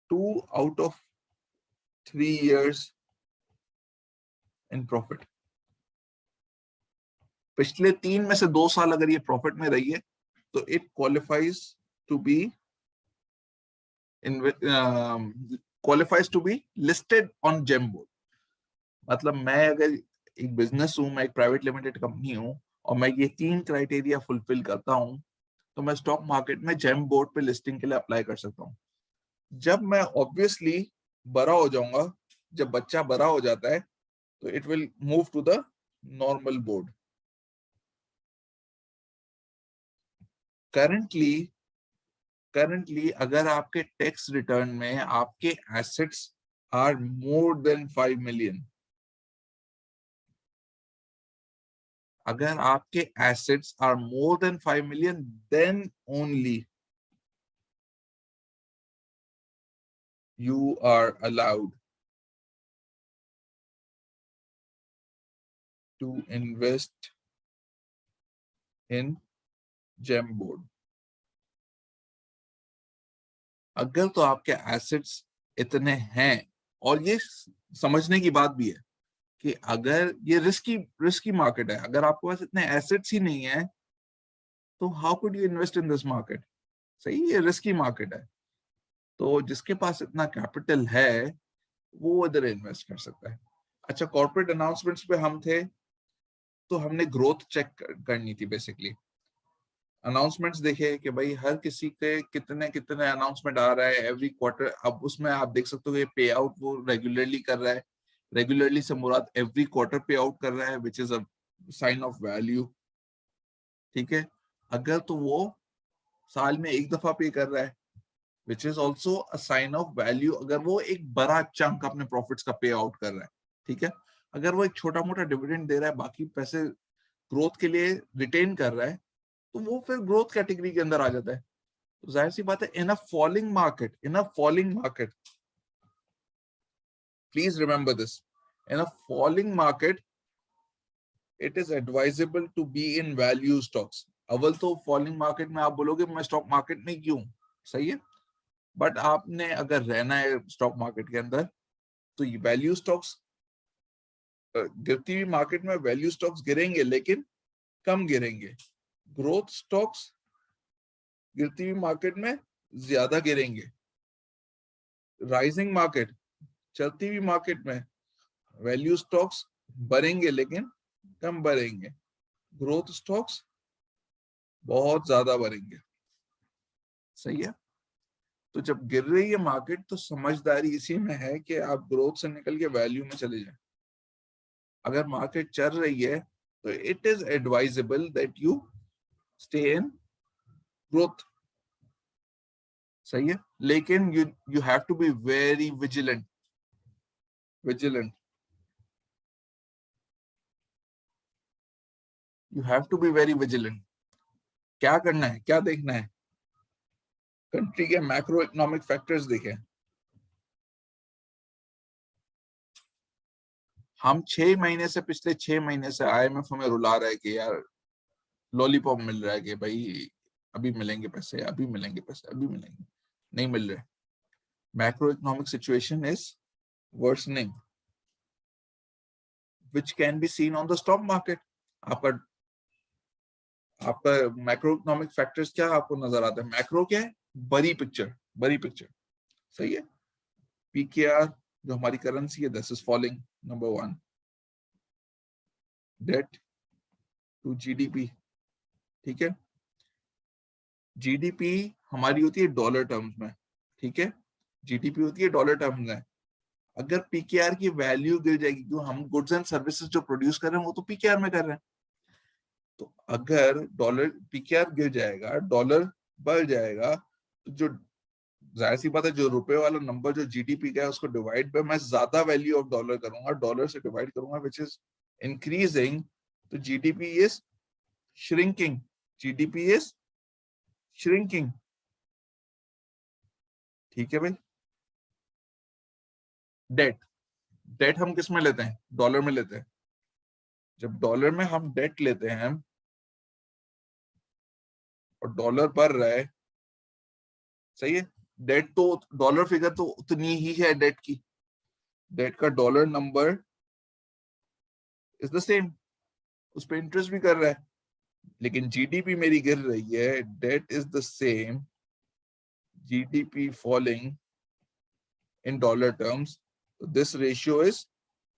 Speaker 1: 2 out of 3 years in profit. पिछले 3 में से 2 साल अगर ये प्रॉफिट में रही है तो it qualifies to be listed on GEM board. मतलब मैं अगर एक बिजनेस हूं, मैं एक प्राइवेट लिमिटेड कंपनी हूं और मैं ये 3 क्राइटेरिया फुलफिल करता हूं तो मैं स्टॉक मार्केट में जेम बोर्ड पे लिस्टिंग के लिए अप्लाई कर सकता हूं। जब मैं ऑब्वियसली बड़ा हो जाऊंगा, जब बच्चा बड़ा हो जाता है तो it will move to the normal board. Currently अगर आपके टैक्स रिटर्न में आपके assets are more than 5 million, अगर आपके assets are more than 5 million, then only you are allowed to invest in GEM board. अगर तो आपके एसेट्स इतने हैं, और ये समझने की बात भी है कि अगर ये रिस्की मार्केट है, अगर आपके पास इतने एसेट्स ही नहीं है तो how could you invest in this market. सही, ये रिस्की मार्केट है। तो जिसके पास इतना कैपिटल है वो इधर इन्वेस्ट कर सकता है। अच्छा, कॉर्पोरेट अनाउंसमेंट्स पे हम थे तो हमने ग्रोथ चेक करनी थी बेसिकली। अनाउंसमेंट्स देखे कि भाई हर किसी के कितने कितने अनाउंसमेंट आ रहा है एवरी क्वार्टर। अब उसमें आप देख सकते हो कि पे आउट वो रेगुलरली कर रहा है। रेगुलरली से मुराद एवरी क्वार्टर पे आउट कर रहा है, which is a sign of value. ठीक है, अगर तो वो साल में एक दफा पे कर रहा है, which is also a sign of value, अगर वो एक बड़ा चंक अपने प्रॉफिट्स का पे आउट कर रहा है। ठीक है, अगर वो एक छोटा मोटा डिविडेंड दे रहा है, बाकी पैसे ग्रोथ के लिए रिटेन कर रहा है, तो वो फिर ग्रोथ कैटेगरी के अंदर आ जाता है। तो जाहिर सी बात है, in a falling market, please remember this, in a falling market it is advisable to be in value stocks. अव्वल तो फॉलिंग मार्केट में आप बोलोगे मैं स्टॉक मार्केट में क्यों, सही है, बट आपने अगर रहना है स्टॉक मार्केट के अंदर तो ये वैल्यू स्टॉक्स, गिरती हुई मार्केट में वैल्यू स्टॉक्स गिरेंगे लेकिन कम गिरेंगे। ग्रोथ स्टॉक्स गिरती हुई मार्केट में ज्यादा गिरेंगे। राइजिंग मार्केट, चलती हुई मार्केट में वैल्यू स्टॉक्स बढ़ेंगे लेकिन कम बढ़ेंगे। ग्रोथ स्टॉक्स बहुत ज्यादा बढ़ेंगे। सही है, तो जब गिर रही है मार्केट तो समझदारी इसी में है कि आप ग्रोथ से निकल के वैल्यू में चले जाएं। अगर मार्केट चल रही है तो it is advisable that you stay in growth. सही है, लेकिन you have to be very vigilant. vigilant. You have to be very vigilant. क्या करना है, क्या देखना है, कंट्री के मैक्रो इकोनॉमिक फैक्टर्स देखें. हम 6 महीने से, पिछले 6 महीने से IMF हमें रुला रहा है कि यार लॉलीपॉप मिल रहा है कि भाई अभी मिलेंगे पैसे, अभी मिलेंगे पैसे, अभी मिलेंगे, नहीं मिल रहे. Macro economic situation is worsening, which can be seen on the stock market. आपका मैक्रो इकोनॉमिक फैक्टर्स क्या आपको नजर आता है? मैक्रो क्या है? बड़ी पिक्चर, बड़ी पिक्चर. सही है. PKR जो हमारी करेंसी है, this is falling. Number 1, debt to GDP. ठीक है. GDP हमारी होती है डॉलर टर्म्स में. ठीक है. GDP होती है डॉलर टर्म्स में. अगर PKR की वैल्यू गिर जाएगी, क्यों, हम गुड्स एंड सर्विसेज जो प्रोड्यूस कर रहे हैं वो तो PKR में कर रहे हैं, तो अगर डॉलर PKR गिर जाएगा, डॉलर बढ़ जाएगा, तो जो जाहिर सी बात है, जो रुपए वाला नंबर जो GDP का है उसको डिवाइड बाय मैं ज्यादा वैल्यू ऑफ डॉलर करूंगा, डॉलर से डिवाइड करूंगा, विच इज इंक्रीजिंग, तो GDP is shrinking. GDP is shrinking. ठीक है भाई. डेट हम किस में लेते हैं? डॉलर में लेते हैं. जब डॉलर में हम डेट लेते हैं और डॉलर बढ़ रहा है, सही है, डेट तो डॉलर फिगर तो उतनी ही है डेट की, डेट का dollar number is the same, उस पर इंटरेस्ट भी कर रहा है, लेकिन GDP मेरी गिर रही है, debt is the same, GDP falling in dollar terms, this ratio is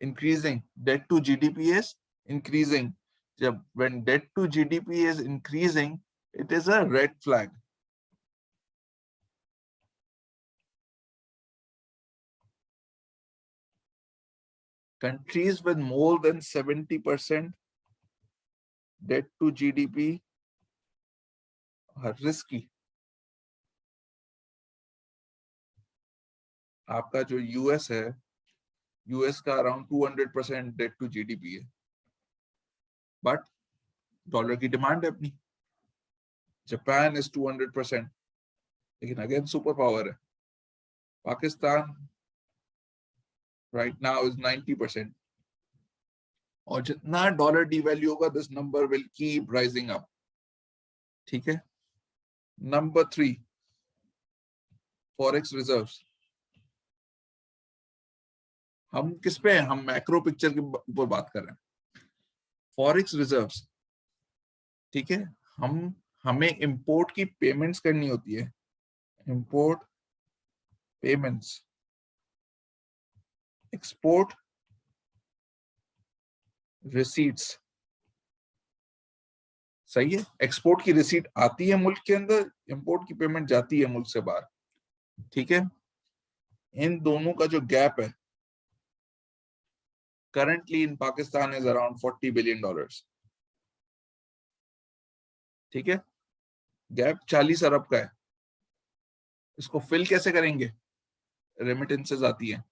Speaker 1: increasing, debt to GDP is increasing. जब when debt to GDP is increasing, it is a red flag. Countries with more than 70% debt to GDP are risky. आपका जो US है, US का around 200% date to GDP है, but dollar की demand है अपनी. Japan is 200%, लेकिन again super power है. Pakistan right now is 90%. और जितना डॉलर डिवैल्यू होगा, this number will keep rising up. ठीक है. Number 3, forex reserves. हम किस पे हैं? हम मैक्रो पिक्चर के ऊपर बात कर रहे हैं. फॉरेक्स रिजर्व्स, ठीक है, हमें इंपोर्ट की पेमेंट्स करनी होती है, इंपोर्ट पेमेंट्स, एक्सपोर्ट रिसीट्स. सही है. एक्सपोर्ट की रिसीट आती है मुल्क के अंदर, इंपोर्ट की पेमेंट जाती है मुल्क से बाहर. ठीक है. इन दोनों का जो गैप है currently in Pakistan is around $40 billion. ठीक है. गैप 40 अरब का है. इसको फिल कैसे करेंगे? रेमिटेंसेस आती है,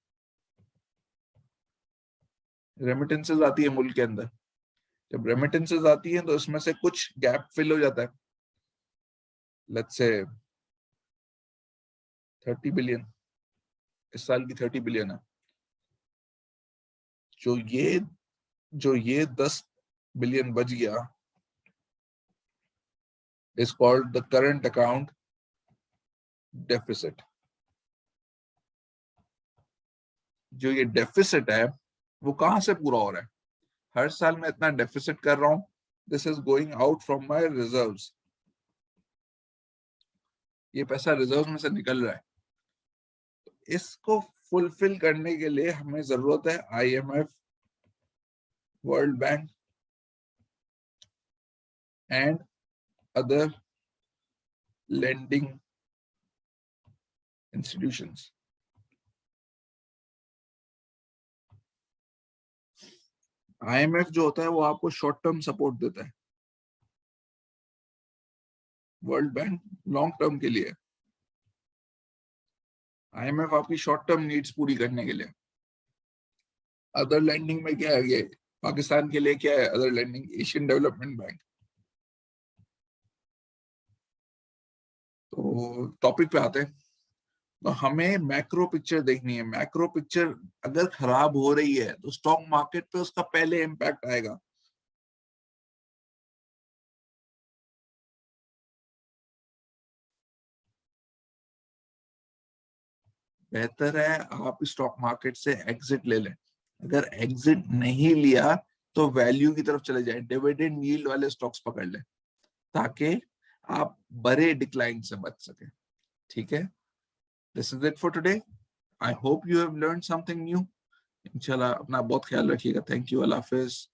Speaker 1: रेमिटेंसेस आती है मुल्क के अंदर. जब रेमिटेंसेस आती है तो इसमें से कुछ गैप फिल हो जाता है. लेट्स से 30 बिलियन, इस साल की 30 बिलियन है. जो ये 10 बिलियन बच गया is called the current account deficit. जो ये डेफिसिट है वो कहां से पूरा हो रहा है? हर साल मैं इतना डेफिसिट कर रहा हूं, this is going out from my reserves. ये पैसा रिजर्व में से निकल रहा है. इसको फुलफिल करने के लिए हमें जरूरत है IMF, world bank and other lending institutions. IMF जो होता है वो आपको शॉर्ट टर्म सपोर्ट देता है, वर्ल्ड बैंक लॉन्ग टर्म के लिए, IMF आपकी शॉर्ट टर्म नीड्स पूरी करने के लिए. अदर लैंडिंग में क्या है, ये पाकिस्तान के लिए क्या है other lending? Asian Development Bank. तो टॉपिक पे आते हैं। तो हमें मैक्रो पिक्चर देखनी है। मैक्रो पिक्चर अगर खराब हो रही है तो स्टॉक मार्केट पे उसका पहले इम्पैक्ट आएगा। बेहतर है आप स्टॉक मार्केट से एग्जिट ले लें। अगर एग्जिट नहीं लिया तो वैल्यू की तरफ चले जाए, डिविडेंड यील्ड वाले स्टॉक्स पकड़ लें ताकि आप बड़े डिक्लाइन से बच सके। ठीक है, this is it for today. I hope you have learn something new. इंशाल्लाह अपना बहुत ख्याल रखिएगा। Thank you, Allah Hafiz.